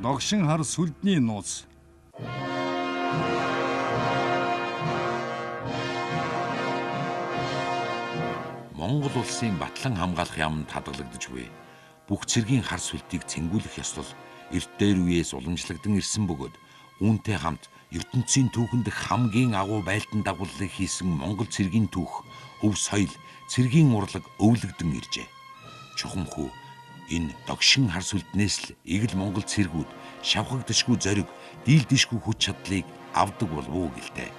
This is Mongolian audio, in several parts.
Догшин хар сүлдний нууц. Монгол улсын батлан хамгаалах яамд хадгалагдаж буй. Бүх цэргийн хар сүлтийг цэнгүүлэх ёслол эрт дээр үеэс уламжлагдсан ирсэн бөгөөд үүнтэй хамт ертөнцийн түүхэнд хамгийн агуу байлдан дагууллыг хийсэн Монгол цэргийн түүх, өв соёл, цэргийн урлаг өвлөгдөн иржээ. Чухамхүү энэ догшин хар сүлднээс л игэл Монгол цэргүүд шавхагдшгүй зориг, дийлдэшгүй хүч чадлыг авдаг болов уу гэлтэй.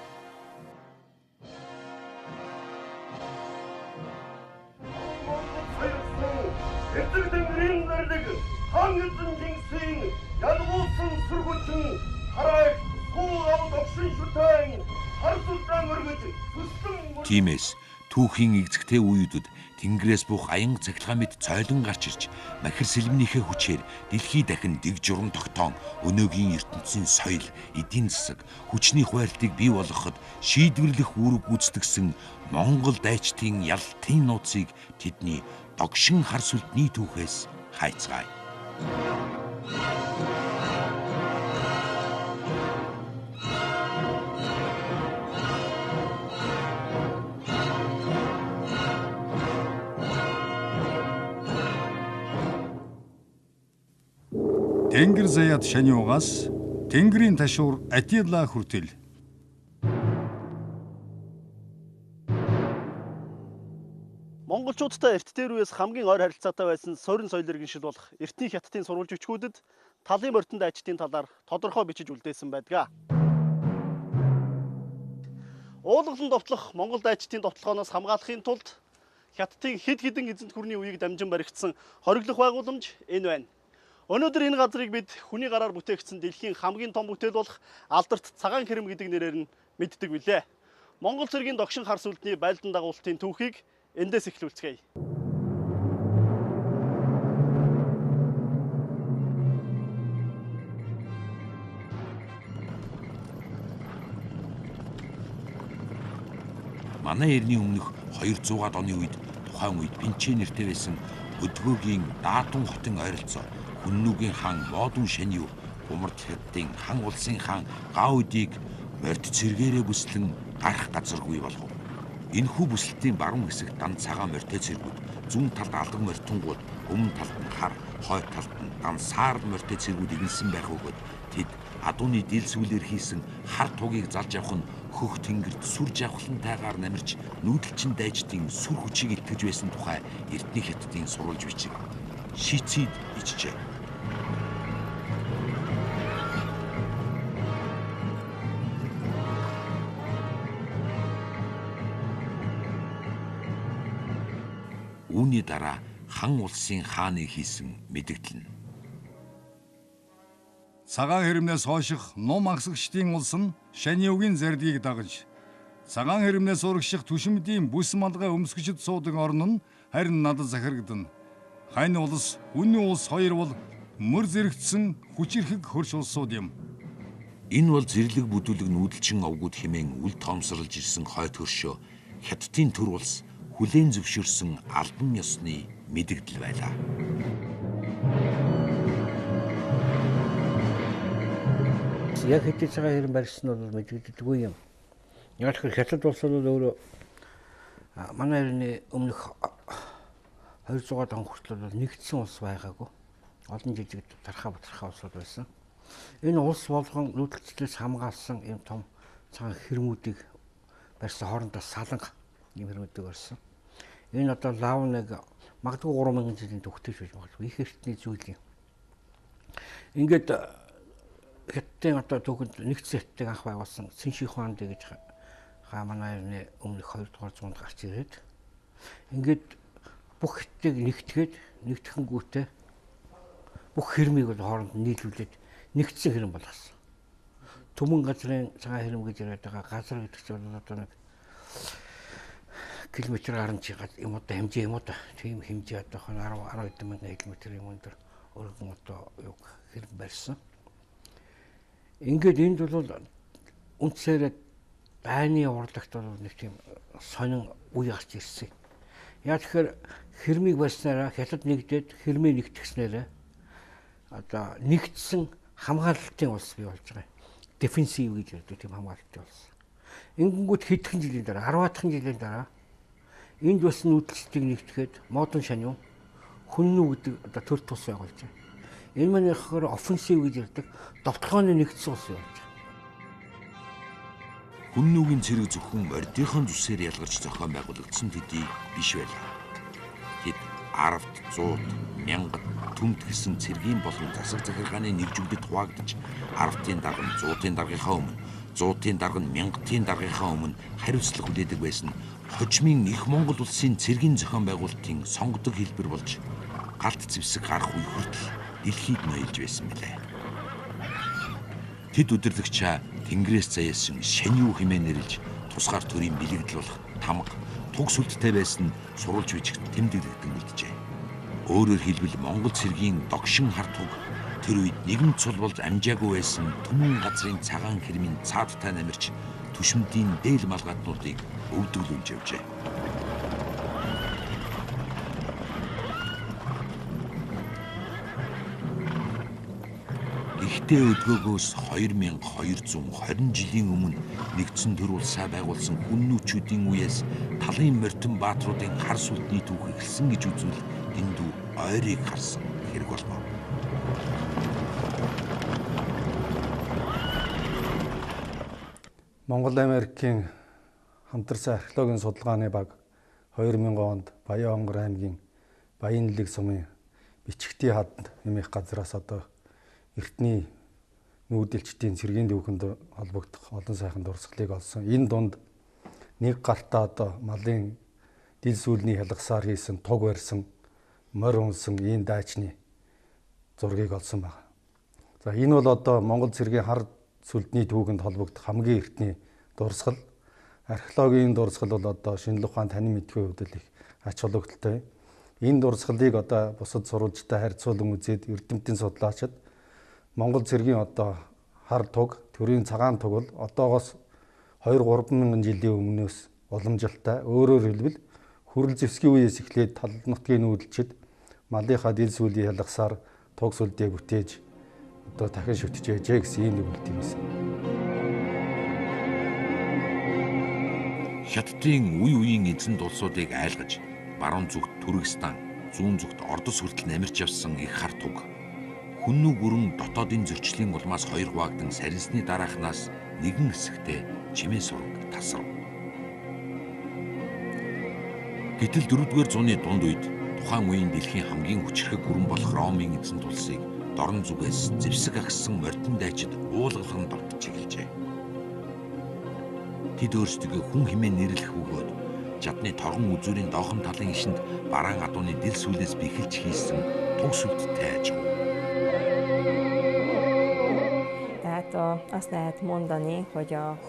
Тиймээс түүхийн игзэгтэй үеүдэд Тэнгэрээс бух аянга цахилгаан мэд цойлон гарч ирж махир сэлмнийхээ хүчээр дэлхий дахин дэг журам тогтоон өнөөгийн ертөнцийн соёл, эдийн засаг, хүчний хуваарлтыг бий болгоход шийдвэрлэх үүрэг гүйцэтгсэн Монгол дайчдын ялалтын нууцыг тэдний догшин хар сүлдний түүхээс хайцгаая. Тэнгэр заяад шаниугаас Тэнгэрийн ташуур Атила хүртэл. Монголчуудтай эрт дээр үеэс хамгийн ойр харилцаатай байсан сорин соёл иргэншил болох эртний хятадын сурвалж бичгүүдэд талын морьтон дайчдын талаар тодорхой бичиж үлдээсэн байдаг. Уулгалан довтлох Монгол дайчдын довтлогоноос хамгаалахын тулд хятадын хэд хэдэн эзэнт гүрний үеийг дамжин баригдсан хориглох байгууламж энэ байна. Өнөөдөр энэ газрыг бид хүний гараар бүтээгдсэн дэлхийн хамгийн том бүтээл болох Алдарт цагаан хэрэм гэдэг нэрээр нь мэддэг билээ. Монгол цэргийн догшин хар сүлдний байлдан дагуултын түүхийг эндээс эхлүүлцгээе. Манай эртний өмнөх 200-аад оны үед тухайн үед Пинчээ нэртэй байсан Өдгөөгийн Даатун хотын ойролцоо Хүннүгийн хаан Модон Шаниу, Гумарт хятадын хан улсын хаан Гаудийг морьт цэргээрээ бүслэн гарах газаргүй болгов. Энэхүү бүсэлтийн баруун хэсэг дан цагаан морьтой цэргүүд, зүүн талд алдан морьтонгууд, өмнө талд нь хар, хойд талд нь дан саар морьтой цэргүүд игэнсэн байх бөгөөд тэд адууны дил сүлээр хийсэн хар тугийг залж явах нь хөх тэнгэрт сүр жавхлантайгаар намирч нүүдэлчин дайчдын сүр хүчийг итгэж байсан тухай эртний хятадын сурвалж бичиг шийцид ичжээ. Үүний дараа хан улсын хааны хийсэн мэдэгдэл нь. Цагаан хэрэмнээс хойших ном агсагчдын улс нь Шаниугийн зарлигийг дагаж, цагаан хэрэмнээс урагших түшимдийн бүс малгай өмсгөчд суудаг орн нь харин надад захирагдана. Хань улс, үнний улс хоёр бол мөр зэрэгцсэн хүчирхэг хөрш улсууд юм. Энэ бол зэрлэг бүдүүлэг нүүдэлчин овгууд хэмээн үл тоомсорлж ирсэн хойд хөршөө хятадын төр улс хүлээн зөвшөөрсөн албан ёсны мэдэгдэл байлаа. Яг хэдий цагаан хэрэм барьсан бол мэдэгддэггүй юм. Яг тэр хятад улс бол өөрөө манай эртний өмнөх 200-аад он хүртэл бол нэгдсэн улс байгаагүй. Олон жижиг тархаа батархаа улсууд байсан. Энэ улс болгон нүүдэлчлээс хамгаалсан юм том цагаан хэрмүүдийг барьсан, хоорондоо саланга юм хэрмүүдийг барьсан. Энэ одоо лавныг магадгүй 3000 жилийн төвхтэйж байж магадгүй их эртний зүйл юм. Ингээд хятадын одоо түүхэнд нэгдсэн хятадыг анх байгуулсан Цэнши Хуанди гэж манай эртний өмнөх 2 дугаар зуунд гарч ирээд ингээд бүх хятадыг нэгтгэнгүүтээ бүх хэрмийг бол хооронд нь нийлүүлээд нэгдсэн хэрэм болгосон. Түмэн газрын цагаан хэрэм гэж яриад байгаа газар гэдэг чинь одоо нэг километр гарan юм одоо хэмжээ юм одоо тийм хэмжээ одоо 10 хэдэн мянган километр юм өндөр өргөн одоо юу хэрэм барьсан. Ингээд энд бол үндсээр байны урлагт бол нэг тийм сонин үе гарч ирсэн. Яг тэгэхээр хэрмийг барьснараа хятад нэгдээд хэрмээ нэгтгэснээрээ одоо нэгдсэн хамгаалалтын улс бий болж байгаа. Дефенсив гэж ярьдаг тийм хамгаалалтын улс. Ингэнгүүт хэдхэн жилийн дараа 10-аад жилийн дараа энд бас нүүдэлчдийг нэгтгэхэд модон шанив хүннүү гэдэг одоо төр тус байгуулж байгаа. Энэ маань яхаар офенсив гэж ярьдаг довтлооны нэгдсэн улс болж байгаа. Хүннүүгийн цэрэг зөвхөн ордынхон зүсээр ялгарч зохион байгуулагдсан төдий биш байлаа. Тэд 10-д, 100-д, 1000-д түмт гэсэн цэргийн болон засаг захиргааны нэгжүүдэд хуваагдаж 10-ын дарга нь 100-ын даргынхаа өмнө, 100-ын дарга нь 1000-ын даргынхаа өмнө хариуцлага хүлээдэг байсан хожмын их Монгол улсын цэргийн зохион байгуулалтын сонгодог хэлбэр болж галт зэвсэг гарах үе хүртэл дэлхийд ноёлж байсан билээ. Тэд удирдагчаа Тэнгэрээс заяасан шанив хэмээн нэрлж тусгаар төрийн бэлэгдэл болох тамга, туг сүлдтэй байсан сурвалж бичигт тэмдэглэгдэн үлджээ. Өөрөөр хэлбэл Монгол цэргийн догшин хар туг тэр үед нэгэн цул болж амжаагүй байсан түмэн газрын цагаан хэрмийн цаадтай намирч түшмдийн дээл малгайднуудыг өвдөглүүлж явжээ. Ихтэй өдгөөгөөс 2220 жилийн өмнө нэгдсэн төр улсаа байгуулсан хүннүүчүүдийн үеэс талын морьтон баатруудын хар сүлтний түүх эхэлсэн гэж үзвэл дэндүү ойрыг харсан хэрэг болно. Монгол Америкийн хамтарсан археологийн судалгааны баг 2000 онд Баян-Онгор аймгийн Баян-Нэлэг сумын бичгтийн хад нэмэх газраас одоо эртний нүүдэлчдийн цэргийн түүхэнд холбогдох олон сайхан дурсгалыг олсон. Энэ дунд нэг гартаа одоо малын дил сүүлний хялгасаар хийсэн туг барьсан морь унсан ийм дайчны зургийг олсон байна. За энэ бол одоо Монгол цэргийн хар сүлдний түүхэнд холбогдох хамгийн эртний дурсгал. Археологийн дурсгал бол одоо шинжлэх ухаан танин мэдхийн хувьд их ач холбогдолтой. Энэ дурсгалыг одоо бусад сурвалжтай харьцуулан үзээд эрдэмтдийн судлаачид Монгол цэргийн одоо хар туг, төрийн цагаан туг бол одоогоос 2-3 мянган жилийн өмнөөс уламжилтай. Өөрөөр хэлбэл хүрэл зэвсгийн үеэс эхлээд тал нутгийн нүүдэлчид малынхаа дил сүүлийн хялгасаар туг сүлдээ бүтээж одоо дахин шүтж яжээ гэсэн ийм нэг үлт юм байсан. Хятадын үе үеийн эзэнт улсуудыг айлгаж баруун зүгт Түркистан, зүүн зүгт Ордос хүртэл намирч явсан их хар туг. Хүннүү гүрэн дотоодын зөрчлийн улмаас хоёр хуваагдан сарнисны дараахнаас нэгэн хэсэгтээ чимээ сураг тасрав. Гэтэл 4-р зууны дунд үед тухайн үеийн дэлхийн хамгийн хүчрхэг гүрэн болох Ромын эзэнт улсыг дорн зүгээс зэвсэг агсан морьтон дайчид уулгалан давтж эхэлжээ. Тэд өөрсдөө хүн хэмээн нэрлэх бөгөөд жадны торгон үзүүрийн доохон талын ишинд бараан адууны дил сүүлээс бэхэлж хийсэн туг сүлдтэй аж.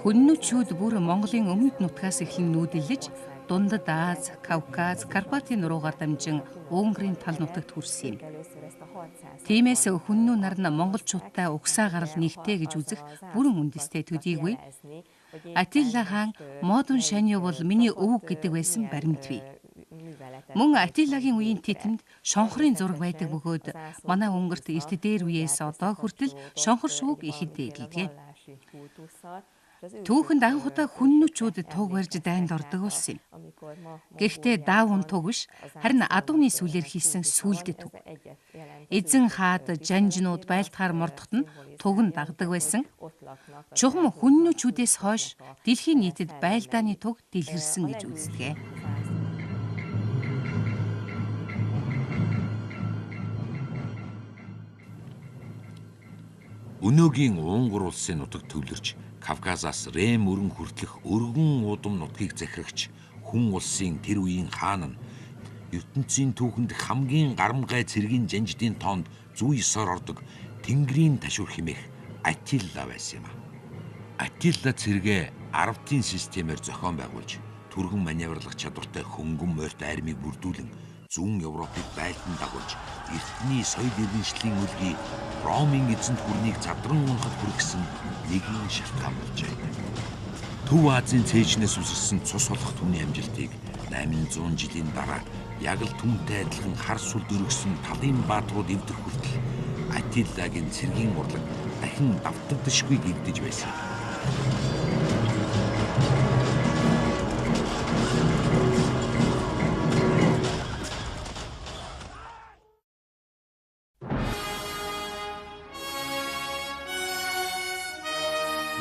Хүннүүчүүд бүр Монголын өмнөд нутгаас эхлэн нүүдэлж Дундад Аз, Кавказ, Карпатын нуруугаар дамжин Унгарын тал нутагт хүрсэн юм. Тиймээс хүннүү нар нь монголчуудтай угсаа гарал нэгтэй гэж үзэх бүрэн үндэстэй төдийгүй Атилла хаан модон шанив бол миний өвөг гэдэг байсан баримтвэ. Мөн Атиллагийн үеийн титэнд шонхорын зураг байдаг бөгөөд манай Унгарт эрт дээр үеэс одоо хүртэл шонхор шууг ихэдтэй эдэлдэг. Түүхэнд анх удаа хүннүүчүүд туг барьж дайнд ордог болсон юм. Гэхдээ даавун туг биш, харин адууны сүлээр хийсэн сүлдэ туг. Эзэн хаад жанжнууд байлтахаар мордоход нь туг нь дагдаг байсан. Чухам хүннүүчүүдээс хойш дэлхийн нийтэд байлдааны туг дэлгэрсэн гэж үздэг. Өнөөгийн Унгар улсын нутаг төвлөрч Кавказаас Рэм өргөн хүртэлх өргөн удам нутгийг захирагч хүн улсын тэр үеийн хаан нь ертөнцийн түүхэнд хамгийн гарамгай цэргийн жанждын тоонд 109-оор ордог Тэнгэрийн ташуур хэмээх Атилла байсан юм. Атилла цэргээ 10-ын системээр зохион байгуулж түргэн маневрлах чадвартай хөнгөн морьт армийг бүрдүүлэн зүүн Европыг байлдан дагуулж эртний соёл иргэншлийн үлгийг Ромын эзэнт гүрнийг задран унахад хүргэсэн нэгэн шалтгаан болжээ. Төв Азийн цээжнээс үсэрсэн цус болох түүний амжилтыг 800 жилийн дараа яг л түүнтэй адилхан хар сүлд өргөсөн талын баатрууд эвдэх хүртэл Атиллагийн цэргийн урлаг дахин давтагдшгүй гэгдэж байсан.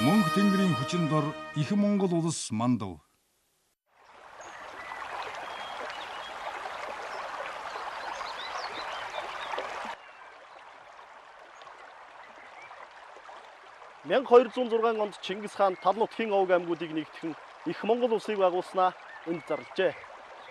Мөнх тэнгэрийн хүчин дор их Монгол улс мандав. (1206) онд Чингис хаан тал нутгийн овг аймагуудыг нэгтгэн их Монгол улсыг байгуулснаа энд зарлжээ.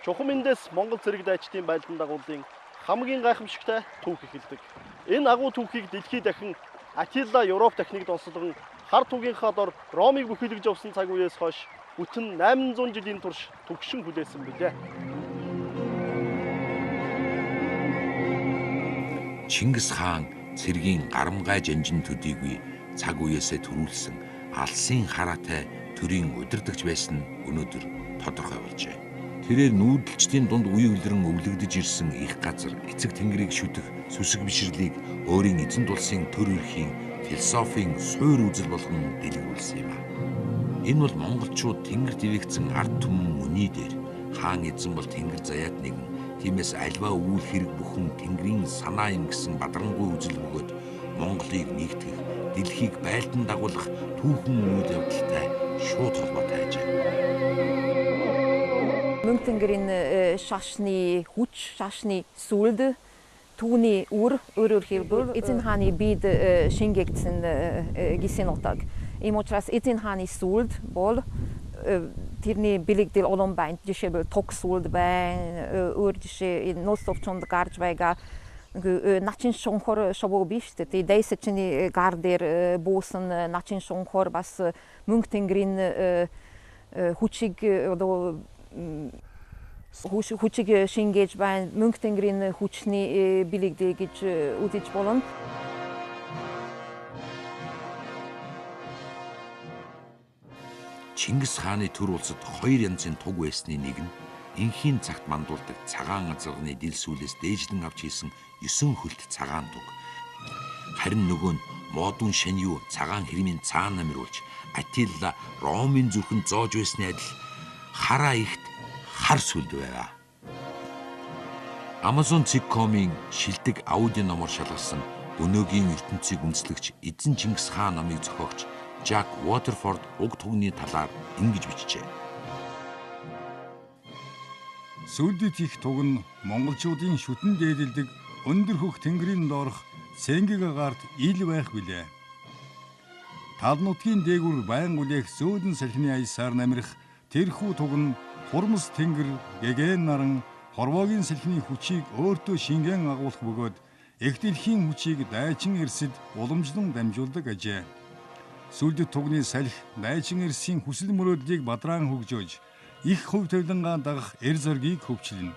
Чухам эндээс Монгол цэрэг дайчдын байлдан дагуулын хамгийн гайхамшигтай түүх эхэлдэг. Энэ агуу түүхийг дэлхийд дахин Атилла Европ техник донсолгон хар түүгийнхаа дор Ромыг бүхэлдэж явсан цаг үеэс хойш бүтэн 800 жилийн турш түгшин хүлээсэн билээ. Чингис хаан цэргийн гарамгай жанжин төдийгүй цаг үеэсээ төрүүлсэн алсын хараатай төрийн удирдагч байсан нь өнөөдөр тодорхой болжээ. Тэрээр нүүдэлчдийн дунд үе үлрэн өвлөгдөж ирсэн их газар эцэг тэнгэрийг шүтэх сүсэг бишрлийг өөрийн эзэнт улсын төр эрхийн философийн суур үзэл болгон дэлгэрүүлсэн юм а. Энэ бол монголчууд тэнгэр дэвэгцэн ард түмэн үний дээр хаан эзэн бол тэнгэр заяат нэгэн, тиймээс альва үйл хэрэг бүхэн тэнгэрийн санаа юм гэсэн бадрангуй үзэл бөгөөд Монголыг нэгтгэх, дэлхийг байлдан дагуулах түүхэн үйл явдалтай шууд холбоотой ажээ. Мөнх тэнгэрийн шашны хүч, шашны сүлд, түүний өөрөөр хэлбэл эзэн хааны бид шингээгдсэн гэсэн утга. Ийм учраас эзэн хааны сүлд бол тэрний бэлэгдэл олон байна. Жишээлбэл тог сүлд байна, өөр жишээ нууц төвчөнд гарч байгаа начин шонхор шобоо биш. Тэгээ дэйсчний гар дээр буусан начин шонхор бас мөнх тэнгэрийн хүчиг одоо хүчиг шингээж байна. Мөнх тэнгэрийн хүчний бэлэгдээ гэж үзэж болно. Чингис хааны төр улсад хоёр янзын туг байсны нэг нь энхийн цагт мандуулдаг цагаан азарганы дил сүүлээс дээжлэн авч хийсэн 9 хөлт цагаан туг. Харин нөгөө нь модун шанью цагаан хэрмийн цаана намируулж Атилла Ромын зүрхэнд зоож байсны адил хараа ихт хар сүлд байгаа. Amazon.com-ийн шилдэг аудио номоор шалгалсан өнөөгийн ертөнцийг үндэслэгч эзэн Чингис хаан номыг зохиогч Жак Уотерфорд уг тугны талаар ингэж бичжээ. Сүлдэт их туг нь монголчуудын шүтэн дээдэлдэг өндөр хөх тэнгэрийн доорх цэнгэг агаарт ил байх билээ. Тал нутгийн дээгүүр байн үлээх зөөлөн салхины аясаар намирах тэрхүү туг нь хурмс тэнгэр гэгэн наран хорвоогийн салхины хүчийг өөртөө шингэн агуулах бөгөөд их дэлхийн хүчийг дайчин эрсэд уламжлан дамжуулдаг ажээ. Сүлдэт тугны салхи дайчин эрсийн хүсэл мөрөөдлийг бадраан хөгжөөж их хөв тавилангаа дагах эр зоргийг хөвчлөнө.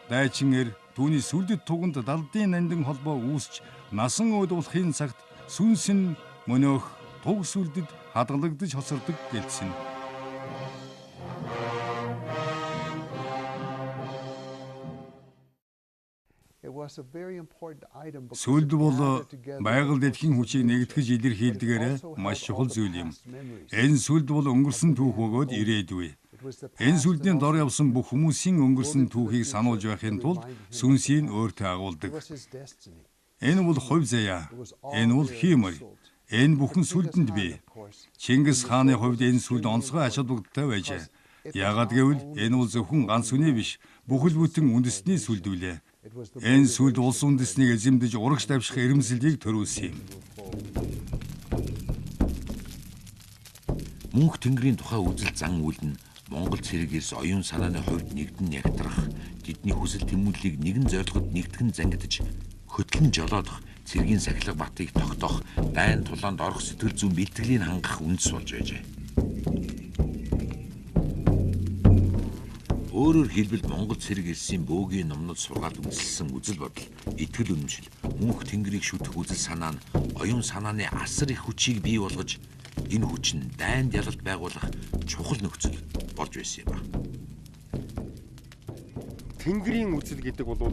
Дайчин эр түүний сүлдэт туганд далдын нандин холбоо үүсч насан өөдуулахын цагт сүнс нь мөнөөх туг сүлдэд хадгалагдаж хосордог гэлцэн. Сүлд бол байгаль дэлхийн хүчийг нэгтгэж илэрхийлдгээрээ маш чухал зүйл юм. Энэ сүлд бол өнгөрсөн түүх бөгөөд ирээдүй. Энэ сүлдийн дор явсан бүх хүмүүсийн өнгөрсөн түүхийг сануулж байхын тулд сүнсийг өөртөө агуулдаг. Энэ бол хувь заяа. Энэ бол хиймэл. Энэ бүхэн сүлдэнд бий. Чингис хааны хувьд энэ сүлд онцгой ач холбогдолтой байжээ. Яагаад гэвэл энэ бол зөвхөн ганц үнэ биш, бүхэл бүтэн үндэсний сүлд үлээ. Энэ сүлд улс үндэснийг эзэмдэж урагш давших эрэмсэлийг төрүүлсэн юм. Мөнх тэнгэрийн тухай үзэл зан үйл нь Монгол цэрэгээс оюун санааны хувьд нэгдэн ягтрах, тэдний хүсэл тэмүүллийг нэгэн зорилгод нэгтгэн зангидж, хөтлөн жолоодох, цэргийн сахилга батыг тогтоох, дайн тулаанд орох сэтгэл зүйн бэлтгэлийг хангах үндэс болж байжээ. Өөрөөр хэлбэл Монгол цэрэг элсийн бөөгийн номнод сургаал үндэслсэн үзэл бодол, итгэл үнэмшил, мөнх тэнгэрийг шүтэх үзэл санаа нь оюун санааны асар их хүчийг бий болгож, энэ хүч нь дайнд ялалт байгуулах чухал нөхцөл болж байсан юм байна. Тэнгэрийн үзэл гэдэг бол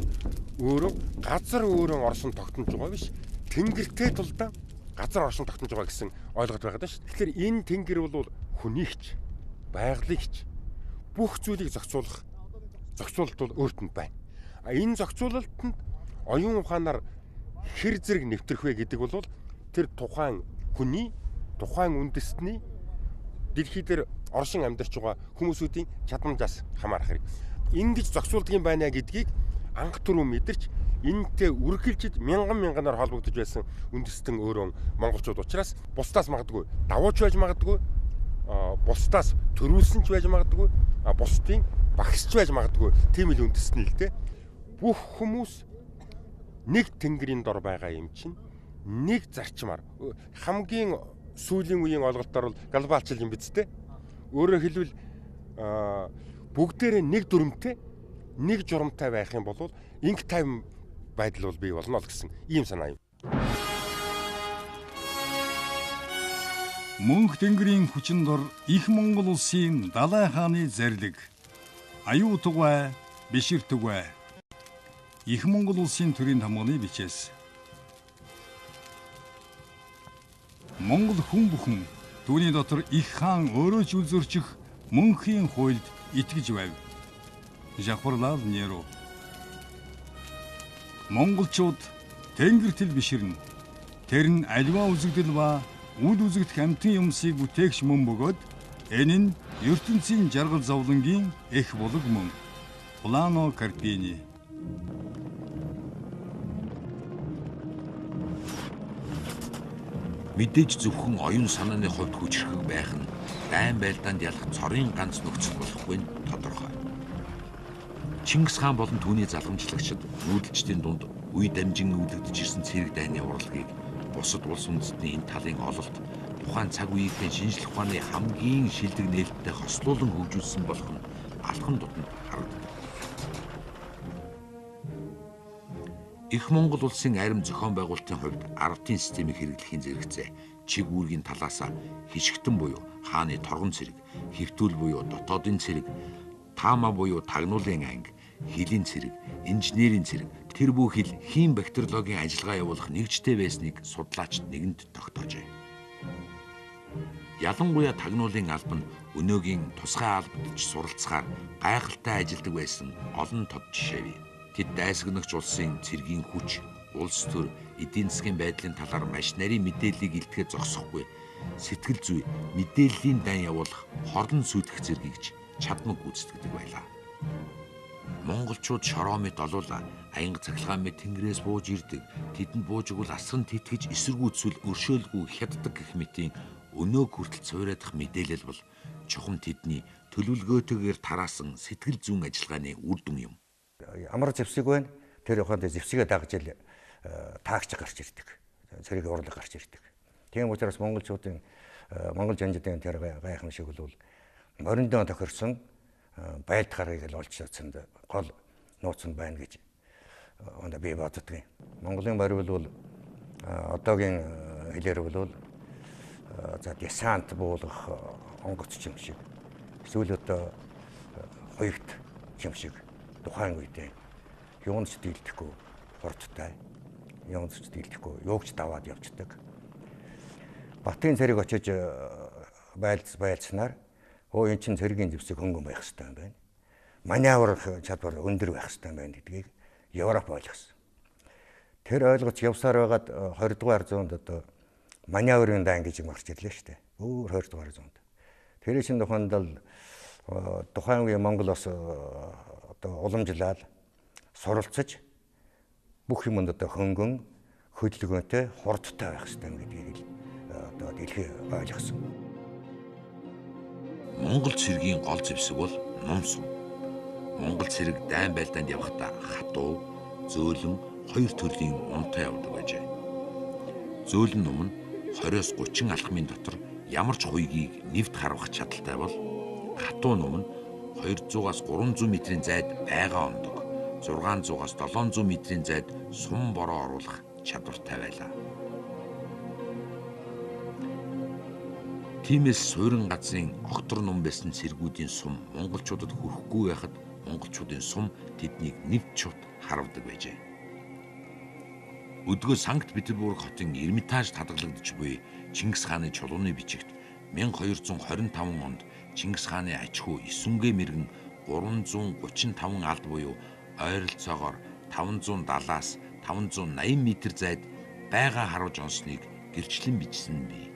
өөрөө газар өөрөө орсон тогтнож байгаа биш. тэнгэртэй тулдаан газар оршин тогтнож байгаа гэсэн ойлголт байгаа даа шүү. Тэгэхээр энэ тэнгэр бол хүнийгч, байгалыгч бүх зүйлийг зохицуулалт бол өөрт нь байна. Энэ зохицуулалтанд оюун ухаанаар хэр зэрэг нэвтрэх вэ гэдэг бол тэр тухайн хүний, тухайн үндэстний дэлхий дээр оршин амьдарч байгаа хүмүүсүүдийн чадамжаас хамаарах хэрэг. Ингэж зохицуулдаг юм байна гэдгийг анх түрүү мэдэрч энэтэй үргэлжлэж мянганаар холбогдож байсан үндэстэн өөрөө монголчууд учраас бусдаас магадгүй давууч байж магадгүй, бусдаас төрүүлсэн ч байж магадгүй, бусдын багсч байж магадгүй тийм л үндэстэн л дээ. Бүх хүмүүс нэг тэнгэрийн дор байгаа юм чинь нэг зарчмаар хамгийн сүүлийн үеийн ойлголтоор бол глобалчл юм биз дээ. Өөрөөр хэлбэл бүгдээрээ нэг дүрмтэй, нэг журамтай байх юм бол инк тайван байдал бол бий болно л гэсэн ийм санаа юм. Мөнх тэнгэрийн хүчин дор их Монгол улсын далай хааны зарлиг аюу тугай бишир тугай их Монгол улсын төрийн тамганы бичээс Монгол хүн бүхэн түүний дотор их хаан өөрөө ч үзөрчих мөнхийн хуйлд итгэж байв. Жахварлал Неру. Монголчууд тэнгэртэл биширнэ. Тэр нь аливаа үзэгдэл ба үл үзэгдэх амьтан юмсыг бүтээгч мөн бөгөөд энэ нь ертөнцийн жаргал зовлонгийн эх булаг мөн. Плано Карпини. Мэдээж зөвхөн оюун санааны хувьд хүчрхэг байх нь дайн байлдаанд ялах цорын ганц нөхцөл болохгүй нь тодорхой. Чингис хаан болон түүний залгамжлагчид нүүдэлчдийн дунд үе дамжин үлдэж ирсэн цэрэг дайны урлагийг бусад улс үндэстний энэ талын ололт тухайн цаг үеийн шинжлэх ухааны хамгийн шилдэг нээлттэй хослуулан хөгжүүлсэн болох нь алхан дутанд харагдав. Их Монгол улсын арим зохион байгуулалтын хувьд ардын системийг хэрэглэхийн зэрэгцээ чиг үүргийн талаас хишгтэн буюу хааны торгон цэрэг, хэвтүүл буюу дотоодын цэрэг, таама буюу тагнуулын анги, хилийн цэрэг, инженерийн цэрэг тэр бүх хил хим бактериологийн ажиллагаа явуулах нэгжтэй байсныг судлаачид нэгэнд тогтоожээ. Ялангуяа тагнуулын алба нь өнөөгийн тусгай албадч суралцахаар гайхалтай ажилдаг байсан олон тод жишээ бий. Тэд дайсагнагч улсын цэргийн хүч, улс төр, эдийн засгийн байдлын талаар маш нарийн мэдээллийг илтгэхэд зогсохгүй сэтгэл зүй, мэдээллийн дан явуулах хорлон сүйтгэх зэргийгч чадмаг гүйцэтгэдэг байлаа. Монголчууд шороо мэт олуула, аянга цахилгаан мэт тэнгэрээс бууж ирдэг, тэдэнд бууж игэл асран тэтгэж эсэргүүцвэл өршөөлгүй хятдаг гэх мэтийн өнөөг хүртэл цувраадах мэдээлэл бол чухам тэдний төлөвлөгөөтэйгээр тараасан сэтгэл зүйн ажиллагааны үр дүн юм. Амар зэвсэг байна. Тэр ухаанд зэвсэгээ дагж ил таагч гарч ирдэг. Цэрэг урлаг гарч ирдэг. Тийм учраас монголчуудын монгол жанжидын тэр гайхамшиг бол мориндоо тохирсон байлдахарыг л олж чадсанд гол нууц нь байна гэж би боддог. Монголын барил бол одоогийн хэлээр бол за десант буулгах онгоц юм шиг. Эсвэл одоо хоёрт юм шиг. Тухайн үедээ юунд ч дийлдэхгүй хурдтай, юунд ч дийлдэхгүй юугч даваад явцдаг. Батын цэрэг очиж байлцснаар эн чин цэргийн зэвсэг хөнгөн байх хэрэгтэй юм байна. Маневр чадвар өндөр байх хэрэгтэй юм байна гэдгийг Европ ойлгосон. Тэр ойлгож явсаар байгаад 20 дугаар зуунд одоо маневрын дан гэж юм гарч ирлээ шүү дээ. Өөр 20 дугаар зуунд. Тэр чинь тухайд л тухайн үеийн Монгол бас уламжлал суралцаж бүх юмд одоо хөнгөн хөдөлгөөнтэй хурдтай байх хэрэгтэй гэдгийг одоо дэлхий ойлгосон. Монгол цэргийн гол зэвсэг бол ном сум. Монгол цэрэг дайн байлдаанд явахдаа хатуу, зөөлөн хоёр төрлийн номтой явдаг байжээ. Зөөлөн ном нь 20-30 алхмын дотор ямар ч хуйгийг нэвт харвах чадaltaй бол хатуу ном нь 200-аас 300 метрийн зайд байгаа ондог, 600-аас 700 метрийн зайд сум бороо оруулах чадвартай байлаа. Тиймээс суурин газрын огтор ном байсан цэргүүдийн сум монголчуудад хүрэхгүй байхад монголчуудын сум тэднийг нэвт шут харавдаг байжээ. Өдгөө Санкт Петербург хотын Эрмитаж хадгалагдж буй Чингис хааны чулууны бичигт 1225 онд Чингис хааны аж ахуй 9гээ мэргэн 335 алд буюу ойролцоогоор 570-аас 580 м зайд байгаа харуулж онсныг гэрчлэн бичсэн бий.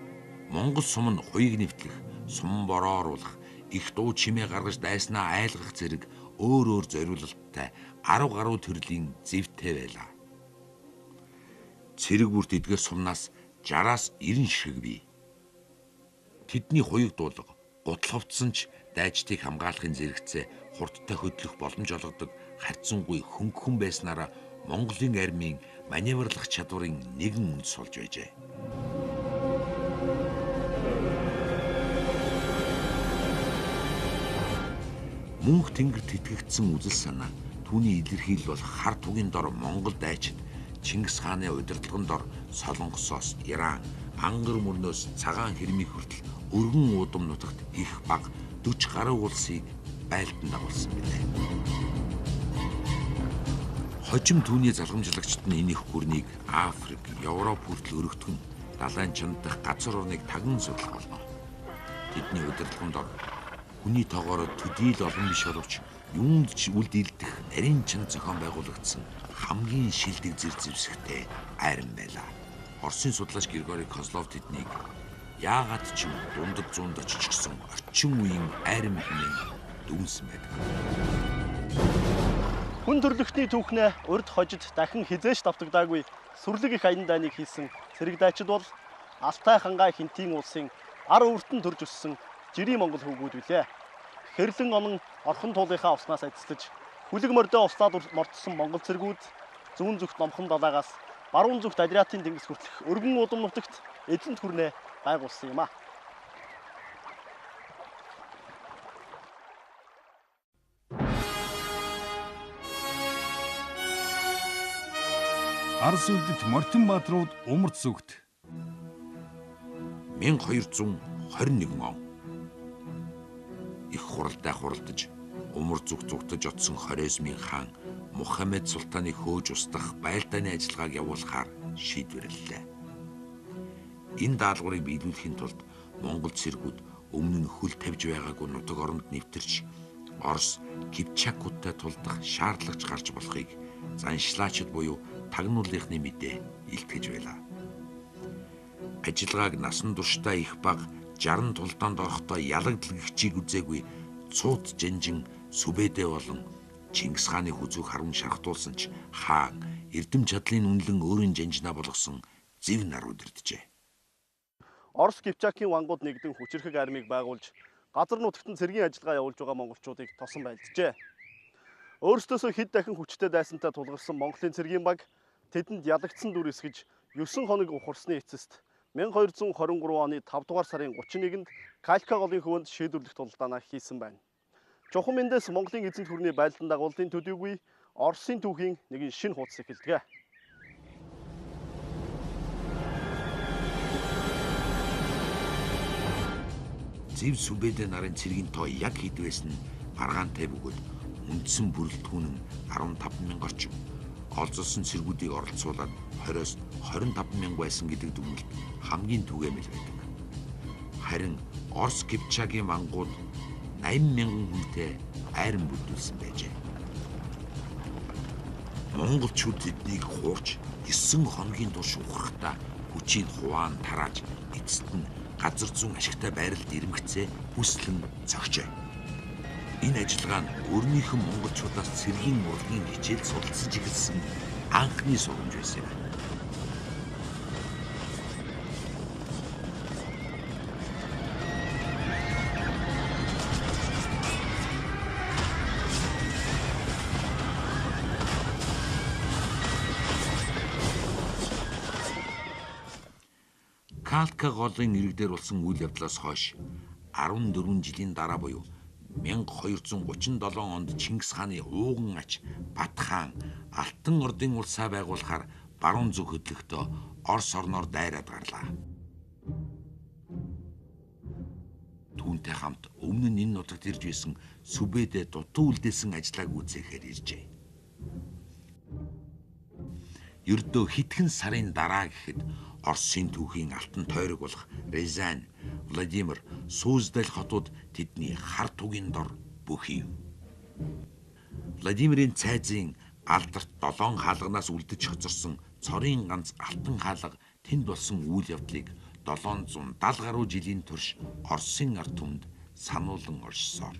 Монгол сум нь хуйг нэвтлэх, сум борооруулах, их дуу чимээ гаргаж дайснаа айлгах зэрэг өөр зориулалттай 10 гаруй төрлийн зэвтэй байлаа. Цэрэг бүрт эдгээр сумнаас 60-аас 90 шиг бий. Тэдний хуйг дуулга гутлахвцсан ч дайчдыг хамгаалахын зэрэгцээ хурдтай хөдлөх боломж олгодог харьцангуй хөнгөн байснараа Монголын армийн маневрлах чадварын нэгэн үндэс болж байжээ. Мөнх тэнгэрт итгэгдсэн үзэл санаа түүний илэрхийлэл бол хар тугийн дор Монгол дайчид Чингис хааны удирдлагын дор Солонгосоос Иран, Ангар мөрнөөс цагаан хэрмийг хүртэл өргөн удам нутагт их баг 40 гаруй улсыг байлдан дагуулсан билээ. Хожим түүний залгамжлагчид нь энэ их гүрнийг Африк, Европ хүртэл өргөтгөн далайн чанд дах газар орныг тагнан судлах болно. Тэдний удирдлагын дор хүний тоогоор төдийл олон биш боловч юунд ч үлдээлдэх нарийн чанд зохион байгуулагдсан хамгийн шилдэг зэр зэвсэгтэй айран байлаа. Оросын судлаач Григорий Козлов тэднийг яагаад ч юм дундад зуунд очиж гисэн орчин үеийн айран хэмээн дүнсэн байдаг. Хүн төрлөختний түүхнээ урд хожид дахин хизээш давтагдаагүй сүрлэг их аян дайныг хийсэн цэрэг дайчид бол Алтай хангай Хинтийн улсын ар өртөн төрж өссөн жирийн монгол хөвгүүд билээ. Хэрлэн онон орхон туулынхаа уснаас эцэслэж хүлэг мордоо услаад мордсон монгол цэргүүд зүүн зүгт Номхон далаагаас баруун зүгт Адриатын тэнгис хүртэлх өргөн удам нутагт эзэнт хүрнээ байгуулсан юм а. Арс үлдэт Мортинбаатрууд умард зүгт 1221 он их хуралтай хуралдаж умар зүг зүгтэж оцсон Хорезмийн хаан Мухаммед султаны хөөж устгах байлдааны ажиллагааг явуулахаар шийдвэрлэлээ. Энэ даалгаврыг биелүүлэхийн тулд Монгол цэргүүд өмнө нь хөл тавьж байгаагүй нутаг оронд нэвтэрч Орос Кипчакуудтай тулдах шаардлагач гарч болохыг заншлаачид буюу тагнуулынхны мэдээ илтгэж байлаа. Ажиллагааг насан туршдаа их баг 60 тулдаанд орохдоо ялагдлэгчийг үзээгүй цууд жанжин Сүбэдэ болон Чингис хааны хүзүүг харан шархтуулсан ч хаан эрдэм чадлын үнэлэн өөрийн жанжнаа болгосон зэв нар удирджээ. Орос Кипчакийн вангууд нэгдэн хүчирхэг армийг байгуулж газар нутагтан цэргийн ажиллагаа явуулж байгаа монголчуудыг тосон байлджээ. Өөрсдөөсөө хэд дахин хүчтэй дайсантай тулгарсан Монголын цэргийн баг тэдэнд ялагдсан дүр эсгэж 9 хоног ухарсны эцэст 1223 оны 5 дугаар сарын 31-нд Калька голын хөвөнд шийдвэрлэх тулдаанаа хийсэн байна. Чухам эндээс Монголын эзэнт хүрний байлдан дагуулын төдийгүй Оросын түүхийн нэгэн шинэ хуудас эхэлдэг. Зэв Сүбэдэ нарын цэргийн тоо яг хэд байсан нь маргаантай бөгөөд үндсэн бүрэлдэхүүн нь 15,000 орчим. Олзолсон цэргүүдийг оролцуулаад 20-оос 25,000 байсан гэдэг дүгнэлт хамгийн түгээмэл байдаг. Харин Орос Кипчагийн мангууд 80,000 хүнтэй айран бүрдүүлсэн байжээ. Монголчууд тэднийг хуурч 9 хоногийн турш ухрахдаа хүчийг хуваан тарааж эцэст нь газар зүүн ашигтай байралд ирмэгцээ бүслэн цогжээ. Энэ ажиллагаа нь өөрнийхөө монголчуудаас цэргийн урлагийн хичээл судалсаж эхэлсэн анхны сургамж байсан юм. Калька голын иргэдээр болсон үйл явдлаас хойш 14 жилийн дараа буюу 1237 онд Чингис хааны ууган ач Бат хаан Алтан ордын улсаа байгуулахаар баруун зүг хөдлөхдөө Орос орноор дайраад гарлаа. Түүнтэй хамт өмнө нь энэ нутагт ирж байсан Сүбэдэ дутуу үлдээсэн ажиллааг үзээхээр иржээ. ердөө хитгэн сарын дараа гэхэд Оросын түүхийн алтан тойрог болох Рязань, Владимир, Суздаль хотууд тэдний хар тугийн дор бүхийв. Владимирийн цайзын алдарт 7 хаалганаас үлдэж хоцорсон цорын ганц алтан хаалга тэнд болсон үйл явдлыг 770 гаруй жилийн турш Оросын ард түмэнд сануулan оршсон.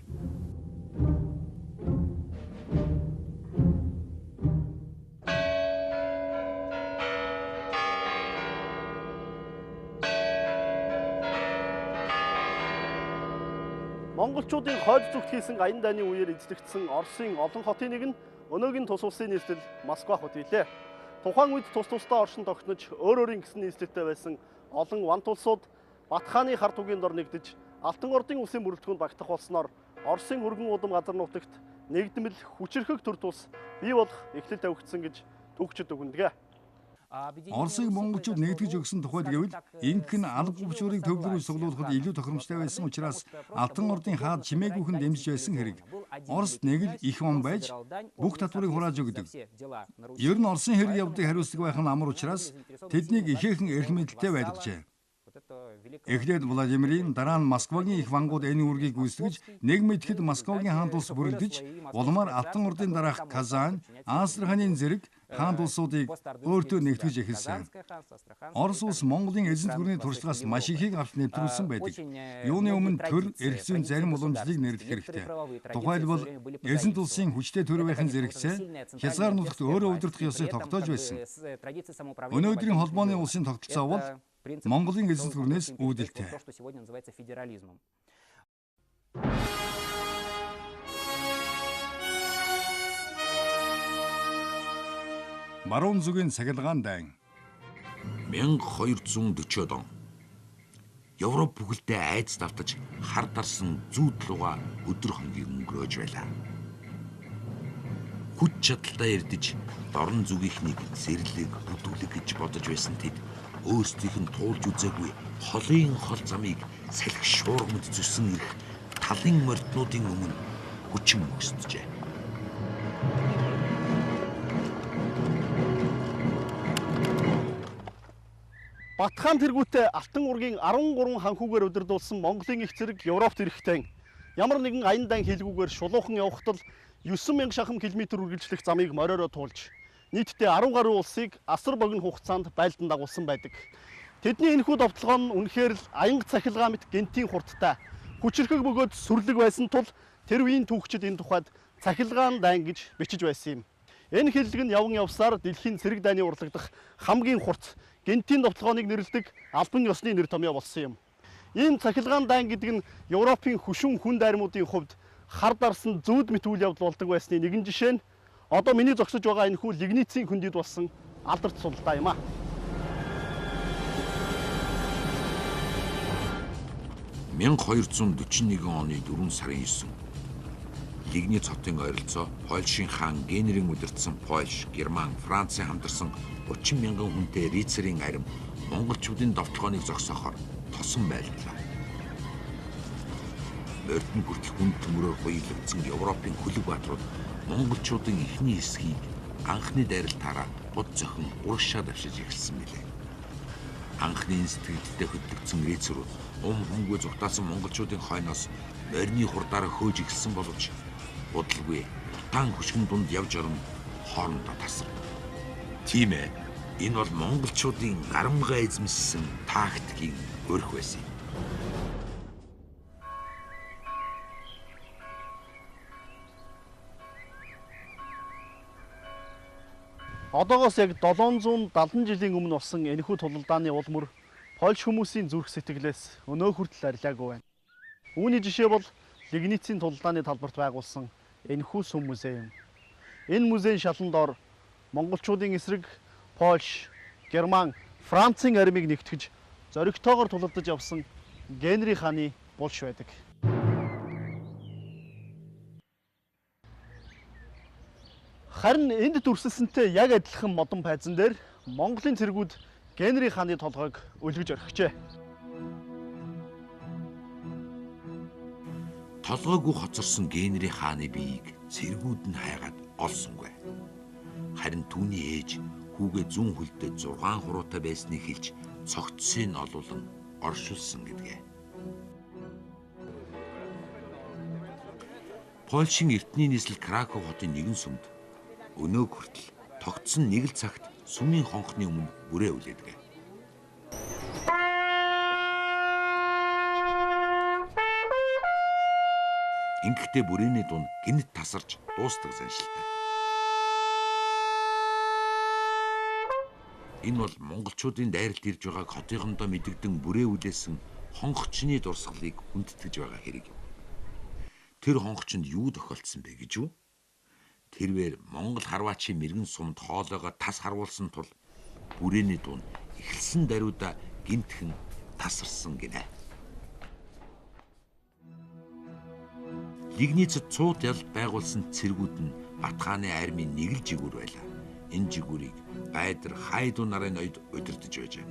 Монголчуудын хойд зүгт хийсэн аян дайны үеэр эзлэгдсэн Оросын олон хотын нэг нь өнөөгийн тус улсын нийслэл Москва хот билээ. Тухайн үед тус тусдаа оршин тогтнож өөр өөрийн гэсэн нийслэлтэй байсан олон вант улсууд Бат хааны хар тугийн дор нэгдэж Алтан ордын улсын бүрэлдэхүүнд багтах болсноор Оросын өргөн удам газар нутагт нэгдмэл хүчирхэг төр тус бий болох эхлэл тавигдсан гэж түүхчид үгэндэг. Оросыг монголчууд нэгтгэж өгсөн тухайд гэвэл инхэн алба гүвчүүрийг төвлөрүүл суглуулахад илүү тохиромжтой байсан учраас Алтан ордын хаад чимээгүйхэн дэмжиж байсан хэрэг. Оросд нэг л их он байж бүх татварыг хурааж өгдөг. Ер нь Оросын хэрэг явдлыг хариуцдаг байх нь амар учраас тэднийг ихээхэн эрх мэдэлтэй байлгажээ. Эхлээд Владимирийн дараа нь Москвагийн их вангууд энэ үүргийг гүйцэтгэж нэг мэдэхэд Москвагийн хаан улс бүрэлдэж улмаар Алтан ордын дараах Казань, Астраханийн зэрэг хаан улсуудыг өөртөө нэгтгэж эхэлсэн. Орос улс Монголын эзэнт гүрний туршлагаас маш ихийг авч нэвтрүүлсэн байдаг. Юуны өмнө төр эрх зүйн зарим уламжлалыг нэрлэх хэрэгтэй. Тухайлбал эзэнт улсын хүчтэй төрийн зэрэгцээ хязгаар нутагт өөрөө удирдах ёсыг тогтоож байсан. Өнөөдрийн холбооны улсын тогтолцоо бол Монголын эзэнт гүрнээс үүдэлтэй. Баруун зүгийн цахилгаан дайн 1240 он Европ бүхэлдээ айц давтаж хар дарсан зүүд луга өдөр хоногийг өнгөрөөж байлаа. Хүч чадалтай эрдэж дорн зүгийнхнийг сэрлэг, бүдүүлэг гэж бодож байсан тэд өөрсдийнх нь туулж үзээгүй холын хол замыг салхи шуургамд зүсэн ирэх талын морднуудын өмнө хүчин мөсдөжээ. Бат хаан тэргүүтээ Алтан ургийн 13 ханхүүгээр удирдуулсан Монголын их зэрэг Европт ирэхдээ ямар нэгэн аян дан хэлгүүгээр шулуухан явхад л 9000 шахам километр үргэлжлэх замыг мориороо туулж нийтдээ 10 гаруй улсыг асар богино хугацаанд байлдан дагуулсан байдаг. Тэдний энэхүү довтлогоо нь үнэхээр л аянга цахилгаан мэт гэнтийн хурдтай хүчирхэг бөгөөд сүрлэг байсан тул тэр үеийн түүхчид энэ тухайд цахилгаан дайн гэж бичиж байсан юм. Энэ хэллэг нь явган явсаар дэлхийн цэрэг дайны урлагдах хамгийн хурц гэнтийн довтлогооныг нэрлэдэг албан ёсны нэр томьёо болсон юм. Ийм цахилгаан дайн гэдэг нь Европын хүшүүн хүн дайрмуудын хувьд хар дарсан зүүд мэт үйл явдал болдог байсны нэгэн жишээ нь одоо миний зогсож байгаа энэ хүү лигницийн хөндөд болсон алдарт султаа юм а. (1241 оны 4 сарын 9 Лигниц хотын ойролцоо Польшийн хаан Генрийн удирдсан Польш, Герман, Францын хамтарсан 30 мянган хүнтэй рицарийн арим монголчуудын довтлогооныг зогсоохоор тосон байлдлаа. Мордын хүртэл хүн төмөрөөр буйлагдсан Европын хөлөг баатрууд монголчуудын эхний хэсгийг анхны дайралтаараа бод зохин урагшаа давшиж эхэлсэн билээ. Анхны сэтгэлдээ хөдлөгдсөн рицарууд humгүй зүгтаасан монголчуудын хойноос морины хурдаараа хөөж эхэлсэн боловч бодлого таан хөшгөн дунд явж орон хоорондоо тасав. Тийм ээ, энэ бол монголчуудын гарамгаа эзэмссэн тактикийн өрх байсан. Одоогоос яг 770 жилийн өмнө болсон энэхүү тулалдааны улмөр Польш хүмүүсийн зүрх сэтгэлээс өнөө хүртэл арилаагүй байна. Үүний жишээ бол Лигницийн тулалдааны талбарт байгуулсан энэхүү сүм музей юм. Энэ музейн шалан доор монголчуудын эсрэг Польш, Герман, Францын армийг нэгтгэж зоригтойгоор тулалдаж явсан Генри хааны булш байдаг. Харин энд дүрсэлсэнтэй яг адилхан модон пайзан дээр Монголын цэргүүд Генри хааны толгойг өлгөж орхижээ. Толгойгүй хоцорсон Генри хааны биеийг цэргүүд нь хайгаад олсонгүй. Харин түүний ээж хүүгээ зүүн хөлдөө 6 хуруутай байсныг хэлж цогцсыг олуулан оршуулсан гэдгээ. Польшийн эртний нийслэл Краков хотын нэгэн сүмд өнөө хүртэл тогтсон нэг л цагт сүмийн хонхны өмнө бүрээ үлээдэг. Ингэхдээ бүрээний дунд гинт тасарч дуустдаг заншилтай. Энэ бол монголчуудын дайралт ирж байгааг хотыгондоо мэдэгдэн бүрээ үлээсэн хонхчны дурсгалыг хүндэтгэж байгаа хэрэг. Тэр хонхчонд юу тохиолдсон бэ гэж үү? Тэрвэр Монгол харваачийн мэрэгэн сумд хоолойгоо тас харуулсан тул бүрээний дунд эхэлсэн даруйда гинтхэн тасарсан гинэ. Лигницэд цууд ялд байгуулсан цэргүүд нь Батхааны армийн нэг л жигүүр байлаа. Энэ жигүүрийг Байдар Хайдуу нарын ноёд удирдах байжээ.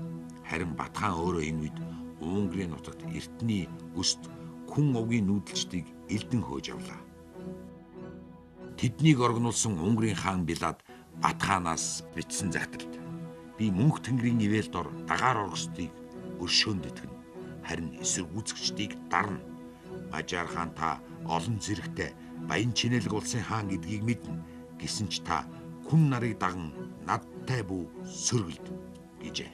Харин Батхан өөрөө энэ үед Унгарын нутагт эртний өст күн овгийн нүүдэлчдийг элдэн хөөж авлаа. Тэднийг оргнуулсан Унгарын хаан Билад Батханаас бичсэн захидалд би мөнх тэнгэрийн ивэл дор дагаар оргостыг өршөөнд итгэнэ. Харин эсэргүүцэгчдийг дарна. Бажаар хаан та олон зэрэгтэй Баян Чинэлэг улсын хаан гэдгийг мэднэ. Гэсэн ч та хүн нарыг даган надтай бүү сөргөлд гэжээ.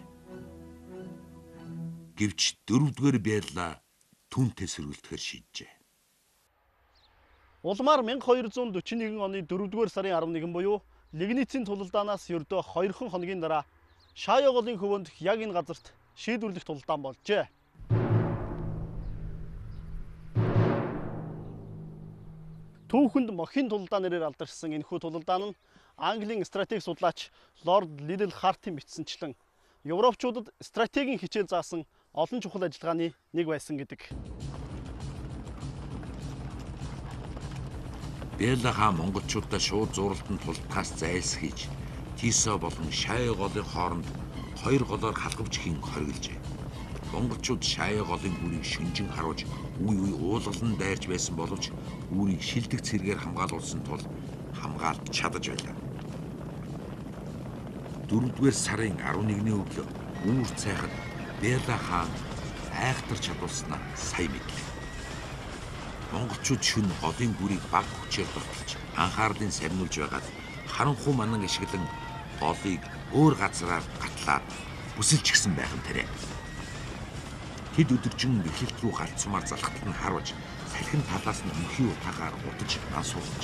Гэвч 4-р байрлаа түүнтэй сөргөлдөөр шийджээ. Улмаар 1241 оны 4-р сарын 11 буюу Лигницийн тулалдаанаас ердөө 2 хоногийн дараа Шаяа голын хөвөнд яг энэ газарт шийдвэрлэх тулалдаан болжээ. Түүхэнд Мохин тулалдаан нэрээр алдаршсан энэхүү тулалдаан нь Английн стратеги судлаач Лорд Лидл Хартийн бичсэнчлэн Европчуудад стратегийн хичээл заасан олон чухал ажиллагааны нэг байсан гэдэг. Бэла хаан монголчуудаа шууд зуралтанд тултгаас зайлсхийж Тисо болон Шаяа голын хооронд 2 голоор халхавчхийн хориглжээ. Монголчууд Шаяа голын гүрийг шүнжин харуулж үе уулгалан дайрч байсан боловч үүрийг шилдэг цэргээр хамгаалуулсан тул хамгаалж чадаж байлаа. 4-р сарын 11-ний өглөө үүр цайхад Бэла хаан айхтар чадуулснаа сайн мэдлээ. Монголчууд шөнө голын гүрийг баг хүчээр дуталж анхаарлын сарниулж байгаад харанхуй манан ишгэлэн голыг өөр газараар гатлаад бүсэлж гисэн байх нь тэрэ. Тэд өдөржин эхлэлт рүү галцмаар залхтал нь харуулж салхин талаас нь мөнхий утаагаар утаж насуулж.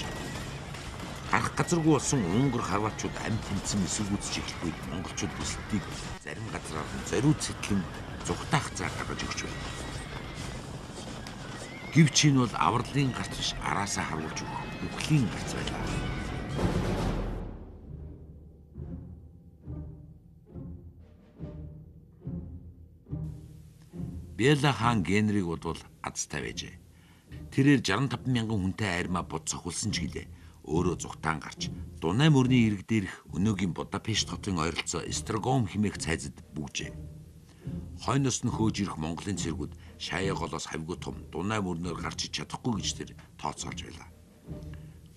Гарах газаргүй болсон Унгар харваачууд амь тэмцэн эсэргүүцэж эхлэхгүй монголчууд бүсэлтийг зарим газараар зориуд сэтлэн зүгтаах цаа гаргаж өгч байна. Гэвч энэ бол авралын гарц биш араасаа харуулж өгөх үхлийн гарц байлаа. Бэла хаан Генриг удвал азтай байжээ. Тэрээр 65 мянган хүнтэй армаа бод цохилсон ч гэлээ. Өөрөө зүгтаан гарч Дунай мөрний ирэг дээрх өнөөгийн Будапешт хотын ойролцоо Эстрагом хэмээх цайзад бүүжээ. Хойноос нь хөөж ирэх Монголын цэргүүд Шаяа голоос хавьгүй том Дунай мөрнөөр гарч чадахгүй гэж тэр тооцоолж байлаа.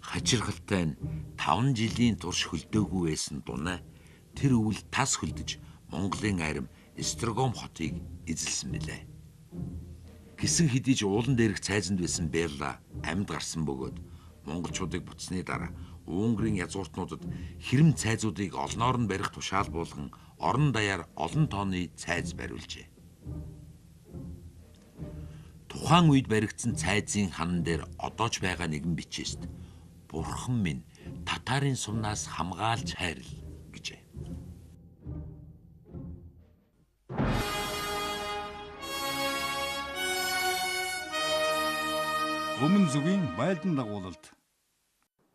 Хачирхалтай нь 5 жилийн турш хөлдөөгүй байсан Дунай тэр өвөл тас хөлдөж Монголын арим Эстрагом хотыг эзэлсэн билээ. Гисэн хэдий ч уулан дээрх цайзанд байсан Бэла амьд гарсан бөгөөд монголчуудыг буцсны дараа Унгарын язгууртнуудад хэрэм цайзуудыг олноор нь барих тушаал болгон орон даяар олон тооны цайз бариулжээ. Тухайн үед баригдсан цайзын хан дээр одоо ч байгаа нэгэн бичээст "Бурхан минь татарын сумнаас хамгаалж хайрл" гэжээ. Өмнө зүгийн байлдан дагуулалт.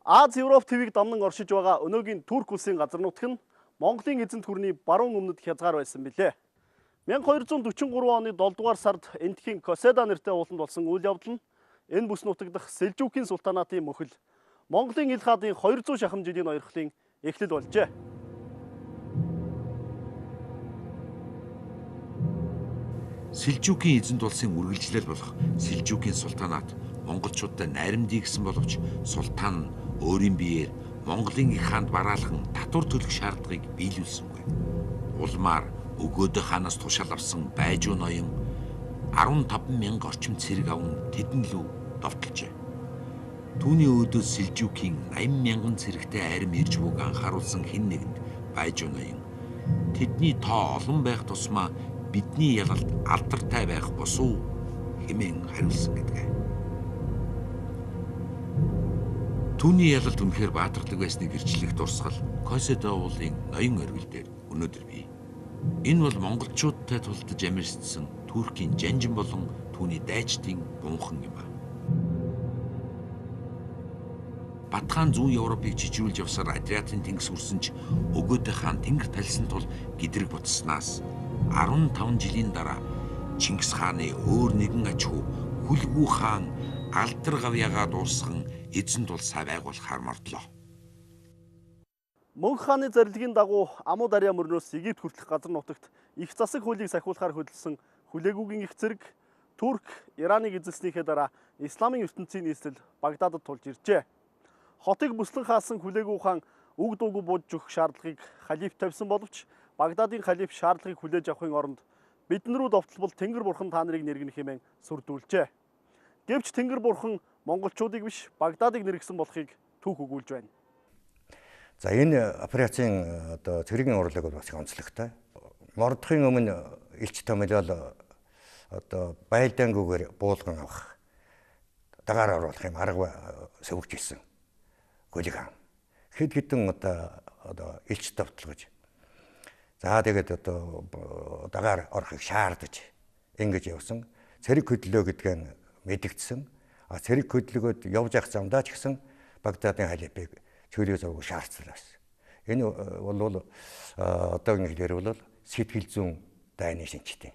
Аз Европ твийг дамнан оршиж байгаа өнөөгийн Турк улсын газар нутг нь Монголын эзэнт гүрний баруун өмнөд хязгаар байсан билээ. 1243 оны 7 дугаар сард Энтхийн Коседа нэртэй ууланд болсон үйл явдал нь энэ бүс нутаг дахь Сэлжүкийн султанатын мөхөл Монголын ил хаадын 200 шахам жилийн ойрхлын эхлэл болжээ. Сэлжүкийн эзэнт улсын үргэлжлэл болох Сэлжүкийн султанат монголчуудад найрамдий гэсэн боловч султан нь өөрийн биеэр Монголын их хаанд бараалхан татвар төлөх шаардлагыг биелүүлсэнгүй. Улмаар өгөөдөө хаанаас тушаал авсан Байжуу ноён 15,000 орчим цэрэг аван тэдэн лүү довтолжээ. Түүний өөдөөс Сэлжүкийн 80,000 цэрэгтэй арим ирж буг анхааруулсан хэн нэгэнд Байжуу ноён тэдний тоо олон байх тусмаа бидний ялалт алдартай байх босуу хэмээн хариулсан гэдэг. Түүний ялалт үнэхээр баатарлаг байсныг гэрчлэх дурсгал Коседа уулын ноён орвил дээр өнөөдөр бий. Энэ бол монголчуудтай тулдаж амьдсан Туркийн Жанжин болон түүний дайчдын бунхан юм а. Батхан зүүн Европыг жижигүүлж явсаар Адриатын тэнгис хүрсэн ч өгөөдөө хаан тэнгэр талсан тул гэдрэг буцснаас 15 жилийн дараа Чингис хааны өөр нэгэн аж хүү Хүлгүү хаан алдар гавьяагаа дуусган эзэн тул сай байгуулахаар мордлоо. Мөнх хааны зарилгын дагуу Амуу дарья мөрнөөс Египт хүртэлх газар нутагт их засаг хуулийг сахиулахаар хөдөлсөн Хүлээгүүгийн их зэрэг Турк Ираныг эзэлснийхээ дараа исламын ертөнцийн нийслэл Багдадад тулж иржээ. Хотыг бүслэн хаасан Хүлээгүү хаан үг дуугүй бууж өгөх шаардлагыг халиф тавьсан боловч Багдадын халиф шаардлагыг хүлээж авахын оронд бидэн рүү довтлбол Тэнгэр бурхан та нарыг нэргэнэ хэмээн сүрдүүлжээ. Гэвч Тэнгэр бурхан монголчуудыг биш Багдадыг нэргсэн болохыг түүх өгүүлж байна. За энэ операцийн одоо цэргийн урлаг бол бас их онцлогтой. Мордохын өмнө элч томилол одоо байлдаангүйгээр буулган авах дагаар оруулах юм арга сөвөгж ирсэн. Хүлэг хаан хэд хэдэн одоо элч давталгаж. За тэгээд одоо дагаар орохыг шаардаж ингэж явсан. Цэрэг хөдлөө гэдг нь мэдэгдсэн. А цэрэг хөдлөгөөд явж явах замдаа ч гэсэн Багдадын халифыг чөлөө зовг шаардсан байсан. Энэ бол одоогийн хэлээр бол сэтгэл зүйн дайны шинжтэй.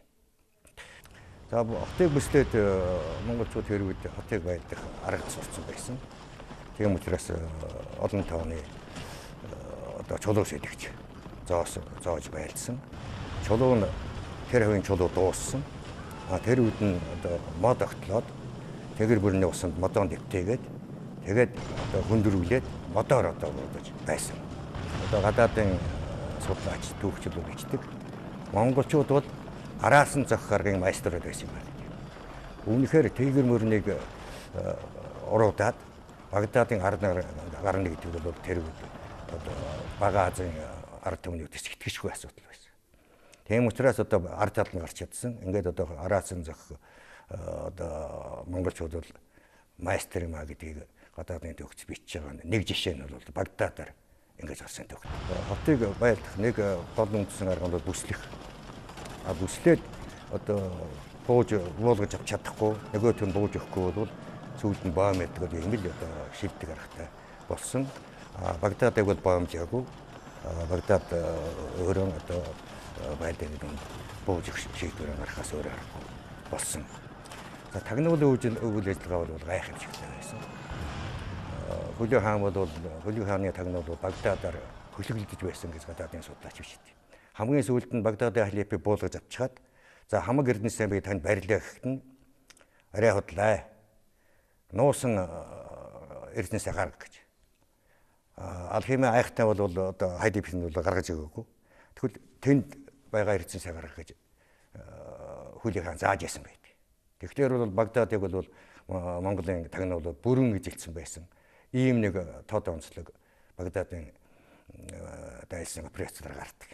За хотыг бүслээд монголчууд хэрвээ хотыг байлдах арга сурцсан байсан. Тийм учраас олон тооны одоо чулуу шилэгч зоож байлдсан. Чулуу нь тэр хувийн чулуу дууссан. Тэр үед нь одоо мод огтлоод тэгэр бүрний усанд модон дэвтээгээд тэгээд одоо хүндрүүлээд модоор одоо буудаж байсан. Одоо гадаадын судлаач түүхчлүүд бичдэг. Монголчууд бол араасан зохих аргын майструуд байсан юм байна. Үүнхээр тэгэр мөрнийг уруудаад Багдадын гарна гэдэг бол тэр одоо Бага Азийн ард түмнийг тэсэгдэхшгүй асуудал байсан. Тийм учраас одоо ард талд нь гарч чадсан. Ингээд одоо араасан зохих одоо монголчууд бол майстер юм а гэдгийг гадаадын төгс бичиж байгаа нэг жишээ нь бол Багдадаар ингэж гарсан төгс. Хотыг байлдах нэг гол үндсэн арга нь бүслэх. Бүслээд одоо буулгаж авч чадахгүй нөгөөт нь бууж өгөхгүй бол сүүлд нь баам яддаг юм л одоо шилдэг аргатай болсон. Багдадыг бол баамжаагүй. Багдад өөрөө одоо байлдаг юм бууж өгөх шийдвэр гаргахаас өөр аргагүй болсон. За тагнуулын үйл ажиллагаа бол гайхамшигтай байсан. Хүлээг хаан бол Хүлээг хааны тагнуул Багдадаар хөлөглөж байсан гэж гадаадын судлаач бичдэг. Хамгийн сүүлд нь Багдадын халифыг буулгаж авчихад за хамаг эрдэнэсээ би танд барилаа гэхэд нь арай худлаа. Нуусан эрдэнэсээ гарга гэж. Алхимийн айхтай бол одоо хайдипс нь бол гаргаж өгөөгүй. Тэгвэл тэнд байгаа эрдэнэсээ гаргах гэж Хүлээг хаан зааж яасан байт. Тэгэхээр бол Багдадыг бол Монголын тагнуул бүрэн эзэлсэн байсан. Ийм нэг тод онцлог Багдадын дайсан операцаар гардаг.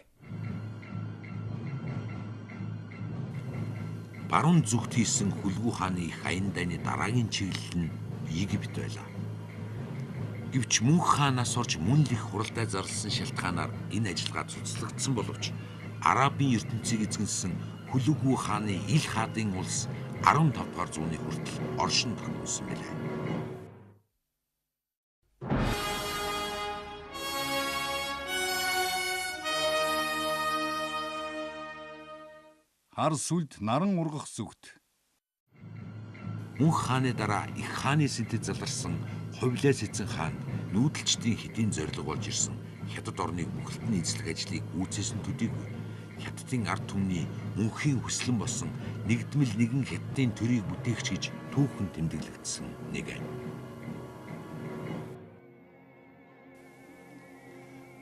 Баруун зүгт хийсэн Хүлгүү хааны их аян дайны дараагийн чиглэл нь Египт байлаа. Гэвч Мөнх хаанаас орж мөн л их хуралдай зарласан шалтгаанаар энэ ажиллагаа цуцлагдсан боловч Арабын ертөнцийг эзэнсэн Хүлгүү хааны ил хаадын улс 15 дугаар зууны хүртэл оршин тогтсон байлаа. Хар сүлд наран ургах зүгт. Мөнх хааны дараа их хааны сэнтэд заларсан Хувлаас эзэн хаан нүүдэлчдийн хэдийн зориг болж ирсэн Хятад орныг бүхэлдэн эзлэх ажлыг үүсгэсэн төдийгүй Хятадын ард түмний мөнхийн хүслэн болсон нэгдмэл нэгэн Хятадын төрийг бүтээгч гэж түүхэн тэмдэглэгдсэн нэг.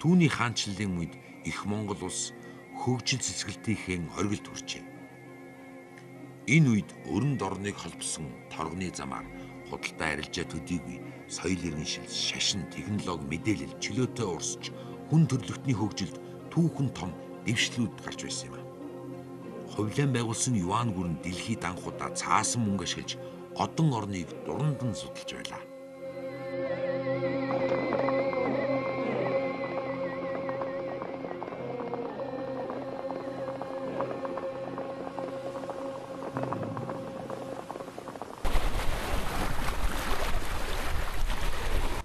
Түүний хаанчлалын үед их Монгол улс хөгжил цэцгэлтийнхэн хоригдолд хүрчээ. Энэ үед өрөнд орныг холбосон торгоны замаар худалдаа арилжаа төдийгүй соёл иргэншил, шашин, технологи, мэдээлэл чөлөөтэй урсч хүн төрөлхтний хөгжилд түүхэн том дэвшлүүд гарч байсан юм а. Хувилан байгуулсан юан гүрэн дэлхийд анхудаа цаасан мөнгө ашиглаж одон орныг дурандан судалж байлаа.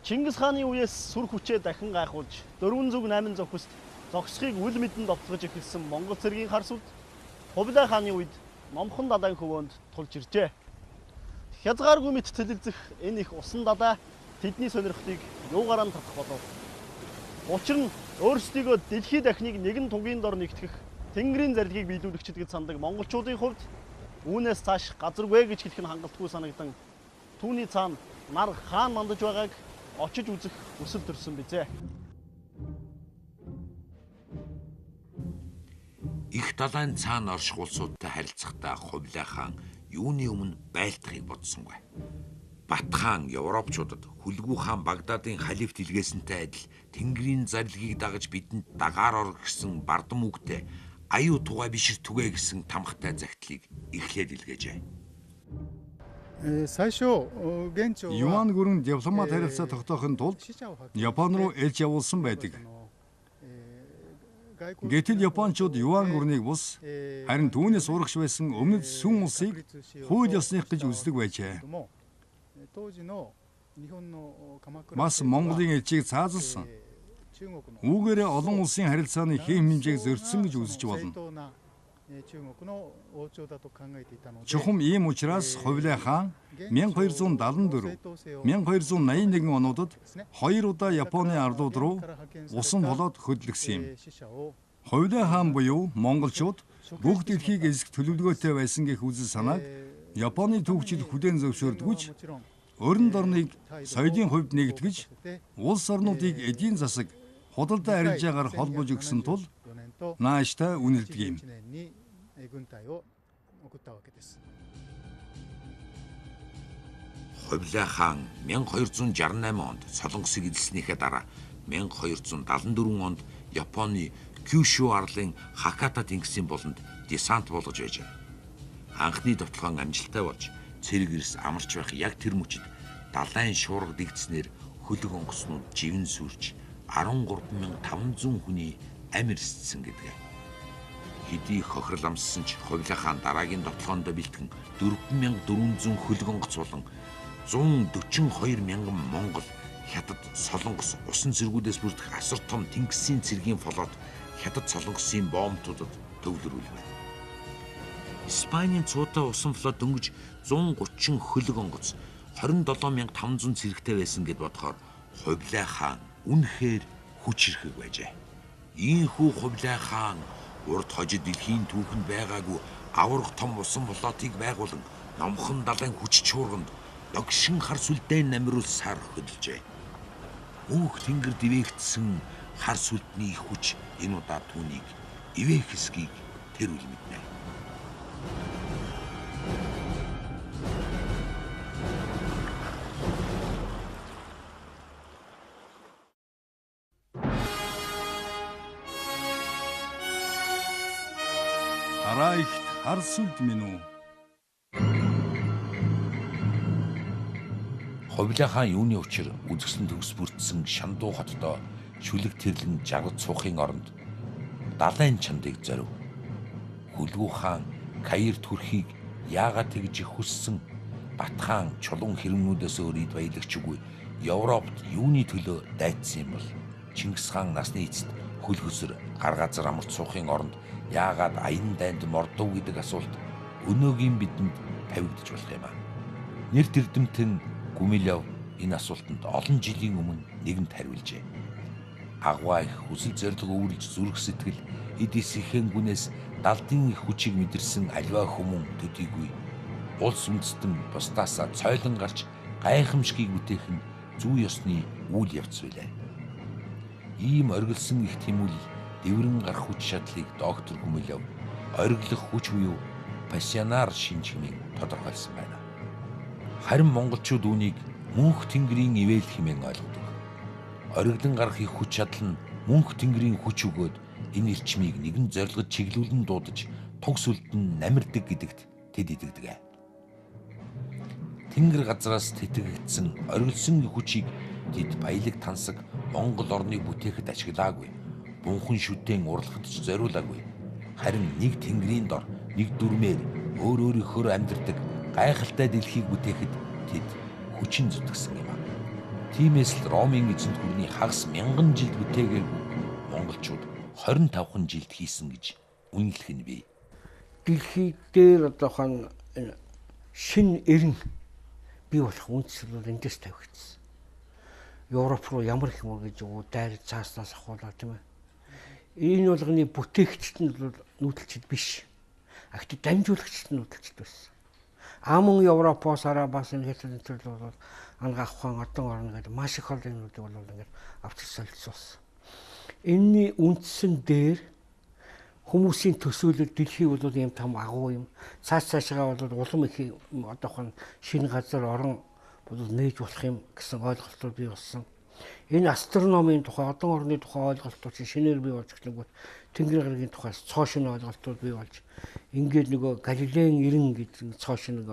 Чингис хааны үеэс сүр хүчээ дахин гайхуулж 408 зохист зогсохыг үл мэдэн довтлогож эхэлсэн Монгол цэргийн хар сүлд Хувилай хааны үед номхон далайн хөвөөнд тулж иржээ. Хязгааргүй мэт тэлэлзэх энэ их усан далай тэдний сонирхлыг юугаараа татах болов. Учир нь өөрсдийгөө дэлхийн дахныг нэгэн тугийн дор нэгтгэх Тэнгэрийн зарилгийг биелүүлэгчд гэж сандаг монголчуудын хувьд үүнээс цааш газаргүй гэж хэлэх нь хангалтгүй санагдан түүний цаана нар хаан мандаж байгааг очиж үзэх хүсэл төрсөн бизээ. Их далайн цаана орших улсуудтай харилцахдаа Хувилай хаан юуны өмнө байлдахыг бодсонгүй. Бат хаан Европчуудад Хүлгүү хаан Багдадын халифт илгээсэнтэй адил Тэнгэрийн зарилгийг дагаж бидэнд дагаар ор гэсэн бардам үгтэй аюу тугай бишэр түгэ гэсэн тамхтай загтлыг эхлээд илгээжээ. Юан гүрэн дипломат харилцаа тогтоохын тулд Япон руу элч явуулсан байдаг. Гэтэл Япончууд юан гүрнийг бус харин түүнээс урагш байсан өмнөд сүм улсыг хууль ёсных гэж үздэг байжээ. Бас Монголын элчийг цаазалсан. Үүгээрээ олон улсын харилцааны хэм хэмжээг зөрчсөн гэж үзэж болно. Чухам ийм учраас Хувилай хаан 1274, 1281 онуудад 2 удаа Японы ардууд руу усан болоод хөдлөгсөн юм. Хувилай хаан буюу монголчууд бүх дэлхийг эзэх төлөвлөгөөтэй байсан гэх үзэл санааг Японы түүхчид хүлээн зөвшөөрдөгч өрөнд орныг соёлын хувьд нэгтгэж улс орнуудыг эдийн засаг, худалдаа арилжаагаар холбож өгсөн тул нааштай үнэлдэг юм. Хувилай хаан 1268 онд Солонгосыг эзэлснийхээ дараа 1274 онд Японы Кюшю арлын Хаката тэнгисийн болонд десант болгож байжээ. Анхны довтлогоо амжилттай болж цэрэг эрс амарч байх яг тэр мөчид далайн шуурга дэгдснээр хөлөг онгоцнууд живэн сүрж 13500 хүний амь эрсдсэн гэдэг. Хэдий хохирол амссан ч Хувилай хаан дараагийн довтлогоонд бэлтгэн 4400 хөлөг онгоц болон 142,000 Монгол, Хятад, Солонгос усан цэргүүдээс бүрдэх асар том тэнгисийн цэргийн флот Хятад Солонгосын боомтуудад төвлөрүүлв. Испанийн цуутай усан флот дөнгөж 130 хөлөг онгоц 27500 цэрэгтэй байсан гэд бодохоор Хувилай хаан үнэхээр хүч хэрхэг байжээ. Ийхүү Хувилай хаан урд хожид дэлхийн түүхэнд байгаагүй аврах том усан флотыг байгуулан номхон далайн хүч чуурганд догшин хар сүлдээ намируулсаар хөдөлжээ. Өөх тэнгэр дэвээгдсэн хар сүлдний хүч энэ удаа түүнийг ивээх хэсгийг тэр үл мэднэ. Хараа ихт хар сүлд минь үү? Хувилай хаан юуны учир үзэсгэлэн төгс бүрдсэн Шандуу хотдоо шүлэг тэрлэн жаргаж суухын оронд далайн чандыг зорив. Хүлгүү хаан Каирт хүрэхийг яагаад тэгж их хүссэн? Бат хаан чулуун хэрэмнүүдээс өөр ид баялагчгүй Европт юуны төлөө дайцсан юм бол? Чингис хаан насны эцэст хөл хөсөр гар газар амарч суухын оронд яагаад аян дайнд мордов гэдэг асуулт өнөөгийн бидэнд тавигдж болох юм а. Нэр тэрдэмтэн Гүмилев энэ асуултанд олон жилийн өмнө нэгэнт хариулжээ. Агваа их хүсэл зориг өвлж зүрх сэтгэл эдис ихэн гүнээс далдын их хүчийг мэдэрсэн аливаа хүмүүн төдийгүй улс үндэстэн бусдаасаа цойлон гарч гайхамшгийг бүтээх нь зүй ёсны үйл явц байлаа. Ийм оргилсон их тэмүүлэл дэврэн гарах хүч чадлыг доктор Хүмүлэв ориглох хүч буюу пассионар шинж хэмээн тодорхойлсон байна. Харин монголчууд үүнийг мөнх тэнгэрийн ивэл хэмээн ойлгодог. Ориглон гарах их хүч чадал нь мөнх тэнгэрийн хүч өгөөд энэ эрчмийг нэгэн зорилгод чиглүүлэн дуудаж туг сүлдэн намирдаг гэдэгт тэд итгэдэг. Тэнгэр газраас тэтгэгдсэн оргилсон хүчийг тэд баялаг тансаг Монгол орныг бүтээхэд ашиглаагүй. Бунхан шүтэн урлагт ч зориулаагүй. Харин нэг тэнгэрийн дор нэг дүрмээр өөрийнхөө амьдардаг гайхалтай дэлхийг бүтээхэд тэд хүчин зүтгэсэн юм. Тиймээс л Ромын эзэнт гүрний хагас 1000 жил бүтээгээгүй монголчууд 25 жилд хийсэн гэж үнэлэх нь бий. Дэлхий дээр одоохон шинэ эрен бий болох үндэслэл бол эндээс тавигдсан. Европ руу ямар их мөр гэж дайр цааснаас ахуулаа тийм ээ. Энэ болгоны бүтээгчд нь бол нүүдэлчд биш. Агт дамжуулагчд нь нүүдэлчд байсан. Амон Европоос Арабаас ингээд энэ бол ангаах ухаан одон орно гэдэг маш их олон юмнуудыг бол ингээд авчир солилцуулсан. Энэний үндсэн дээр хүмүүсийн төсөөлөл дэлхий бол ийм том агуу юм. Цаашаа бол улам их одоохон шинэ газар орон бол нээж болох юм гэсэн ойлголтууд бий болсон. Энэ астрономийн тухай, одон орны тухай ойлголтууд шинээр бий болж эхлэнгүүт тэнгэр гарагийн тухай цоо шинэ ойлголтууд бий болж ингээд нөгөө Галилеийн эрен гэдэг цоо шинэ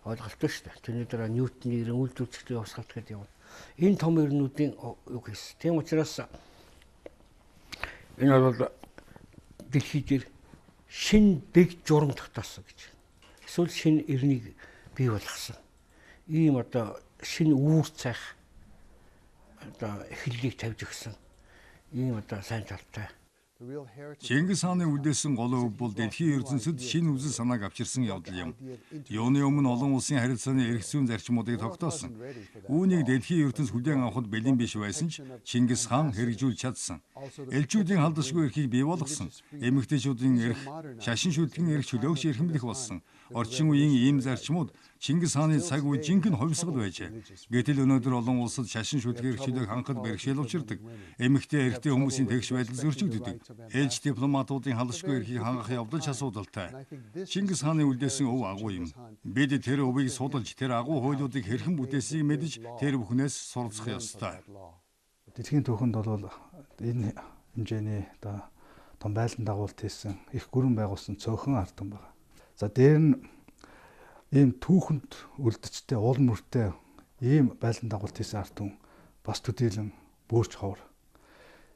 ойлголт шүү дээ. Тэрний дараа Ньютоны эрен үйлдвэрчлийн явсгалт гэдэг юм. Энэ том эрнүүдийн үг хийсэн. Тийм учраас энэ бол дэлхий дээр шинэ дэг журам тогтоосон гэж. Эсвэл шинэ эрнийг бий болгосон. Ийм одоо шинэ үүр цайх одоо эхлэлийг тавьж өгсөн. Ийм одоо сайн талтай. Чингис хааны үлдээсэн гол өв бол дэлхийн ертөнцид шинэ үзэл санааг авчирсан явдал юм. Юуны өмнө олон улсын харилцааны эрх зүйн зарчмуудыг тогтоосон. Үүнийг дэлхийн ертөнц хүлээн авахд бэлэн биш байсан ч Чингис хаан хэрэгжүүлж чадсан. Элчүүдийн халдшгүй эрхийг бий болгосон. Эмэгтэйчүүдийн эрх, шашин шүтлгийн эрх чөлөөгч эрхэмлэх болсон. Орчин үеийн ийм зарчмууд Чингис хааны цаг үе жинхэнэ хувьсгал байжээ. Гэтэл өнөөдөр олон улсад шашин шүтлгийн эрх чөлөөг хангахад бэрхшээл учирдаг. Эмэгтэй эрхтэй хүмүүсийн тэгш байдал зөрчигддөг. Ээлж дипломатуудын халдшгүй эрхийг хангах явдал ч асуудалтай. Чингис хааны үлдээсэн өв агуу юм. Бид тэр өвийг судалж, тэр агуу хуйлуудыг хэрхэн бүтээсийг мэдж, тэр бүхнээс суралцах ёстой. Дэлхийн түүхэнд бол энэ хэмжээний одоо том байлдан дагуулт хийсэн их гүрэн байгуулсан цөөхөн ард түмэн байна. За дээр нь ийм түүхэнд үлдчтэй уул мөртэй ийм байлдан дагуулт хийсэн ард түмэн бас төдийлөн бөөрч ховор.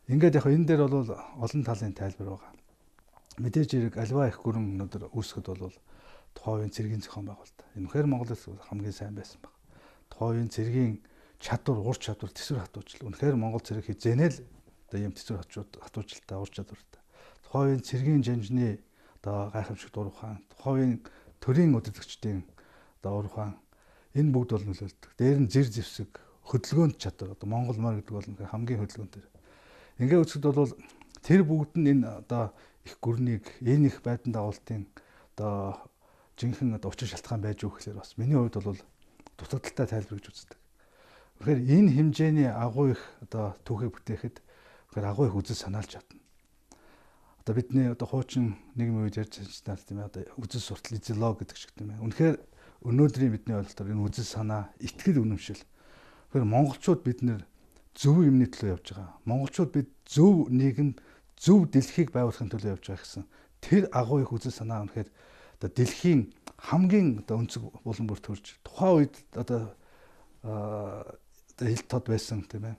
Ингээд яг энэ дээр бол олон талын тайлбар байгаа. Мэдээж хэрэг альва их гүрэн өнөөдөр үүсгэхэд бол тухайн үеийн цэргийн зохион байгуулалт. Энэ үнэхээр Монголд хамгийн сайн байсан баг. Тухайн үеийн цэргийн чадвар, ур чадвар, төсвөр хатуужил. Үнэхээр Монгол цэрэг хизээнэ л одоо ийм төсвөр хатуужилтай, ур чадвартай. Тухайн үеийн цэргийн жанжны одоо гайхамшигт ур ухаан, тухайн үеийн төрийн удирдагчдын одоо ур ухаан энэ бүгд бол нөлөөлдөг. Дээр нь зэр зэвсэг, хөдөлгөөнд чадвар одоо Монгол морь гэдэг бол хамгийн хөдөлгөөнтэй. Ингээ үзэхэд бол тэр бүгд нь энэ одоо их гүрнийг энэ их байдан дагуултын одоо жинхэнэ одоо учир шалтгаан байж үг гэхээр бас миний хувьд бол дутагдaltaй тайлбар гэж үздэг. Тэгэхээр энэ хэмжээний агуу их одоо түүхийг бүтээхэд тэгэхээр агуу их үзэл санаалж чадна. Одоо бидний одоо хуучин нийгмийн үед ярьж байгаа тийм одоо үзэл суртал изолог гэдэг шиг тийм ээ. Үнэхээр өнөөдрийн бидний ойлголтоор энэ үзэл санаа, итгэл үнэмшил. Тэгэхээр монголчууд бид нэр зөв юмны төлөө явж байгаа. Монголчууд бид зөв нийгэм, зөв дэлхийг байгуулахын төлөө явж байгаа гэсэн тэр агуу их үзэл санаа үнэхээр одоо дэлхийн хамгийн одоо өнцөг булан бүр төрж тухайн үед одоо хил тод байсан тийм ээ.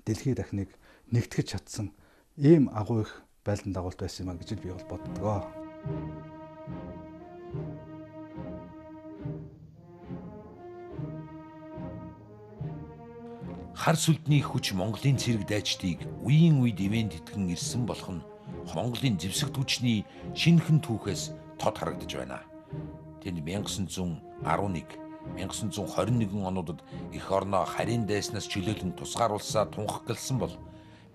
Дэлхийн дахныг нэгтгэж чадсан ийм агуу их байлдан дагуулт байсан юм а гэж би бол боддгоо. Хар сүлдний хүч Монголын цэрэг дайчдыг үеийн үед ивент итгэн ирсэн болох нь Монголын зэвсэгт хүчний шинэхэн түүхээс тод харагдаж байна. Тэнд 1911, 1921 онуудад эх орноо харийн дайснаас чөлөөлөн тусгааруулсаа тунхаг гэлсэн бол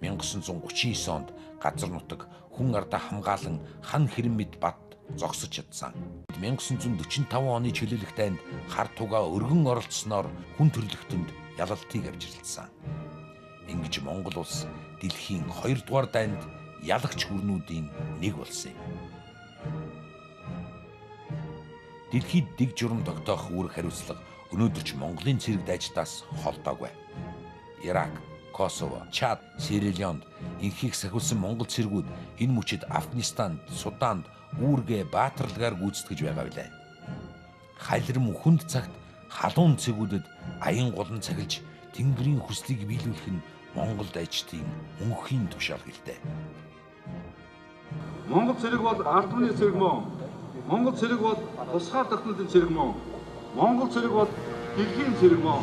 1939 онд газар нутаг хүн ардаа хамгаалan хан Хэрэммэд бат зогсож чадсан. 1945 оны чөлөөлөх дайнд хар тугаа өргөн оролцсноор хүн төрлөختөнд ялалтыг авчирлсан. Ингэж Монгол улс дэлхийн 2 дугаар дайнд ялагч гүрнүүдийн нэг болсон юм. Дэлхийд дэг журам тогтоох үүрэг хариуцлага өнөөдөр ч Монголын цэрэг дайчдаас холдоогүй. Ирак, Косово, Чад, Сиерра-Леонд инхийг сахиулсан монгол цэргүүд энэ мөчид Афганистанд, Суданд үүргээ баатарлагаар гүйцэтгэж байгаа билээ. Халирм хүнд цагт халуун цэгүүдэд аян голон цагилж тэнгэрийн хүслийг биелүүлэх нь монгол дайчдын өнөхийн тушаал гэлтэй. Монгол цэрэг бол ард түмний цэрэг мөн. Монгол цэрэг бол тусгаар тогтнолын цэрэг мөн. Монгол цэрэг бол дэлхийн цэрэг мөн.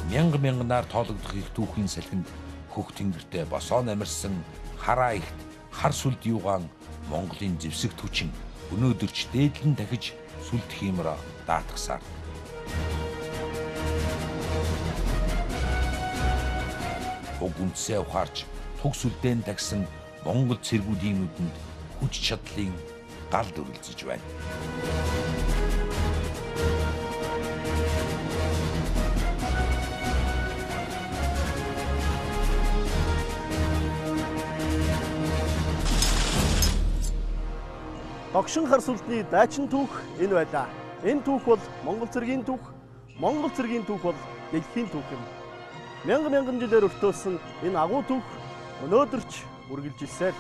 Мянганаар тоологдох их түүхийн салхинд хөх тэнгэртэй босоо намирсан хараа ихт хар сүлд юугаан Монголын зэвсэг түчин өнөөдөрч дээдлэн дахиж сүлд хиймээр даатгасаар. Уг үндэсээ ухаарч туг сүлдээн тагсан монгол цэргүүдийн нүдэнд хүч чадлын гал дүрлзэж байна. Догшин хар сүлдний дайчин түүх энэ байлаа. Энэ түүх бол Монгол цэргийн түүх. Монгол цэргийн түүх бол дэлхийн түүх юм. Мянган жилээр өртөөсөн энэ агуу түүх өнөөдөр ч үргэлжилсээр.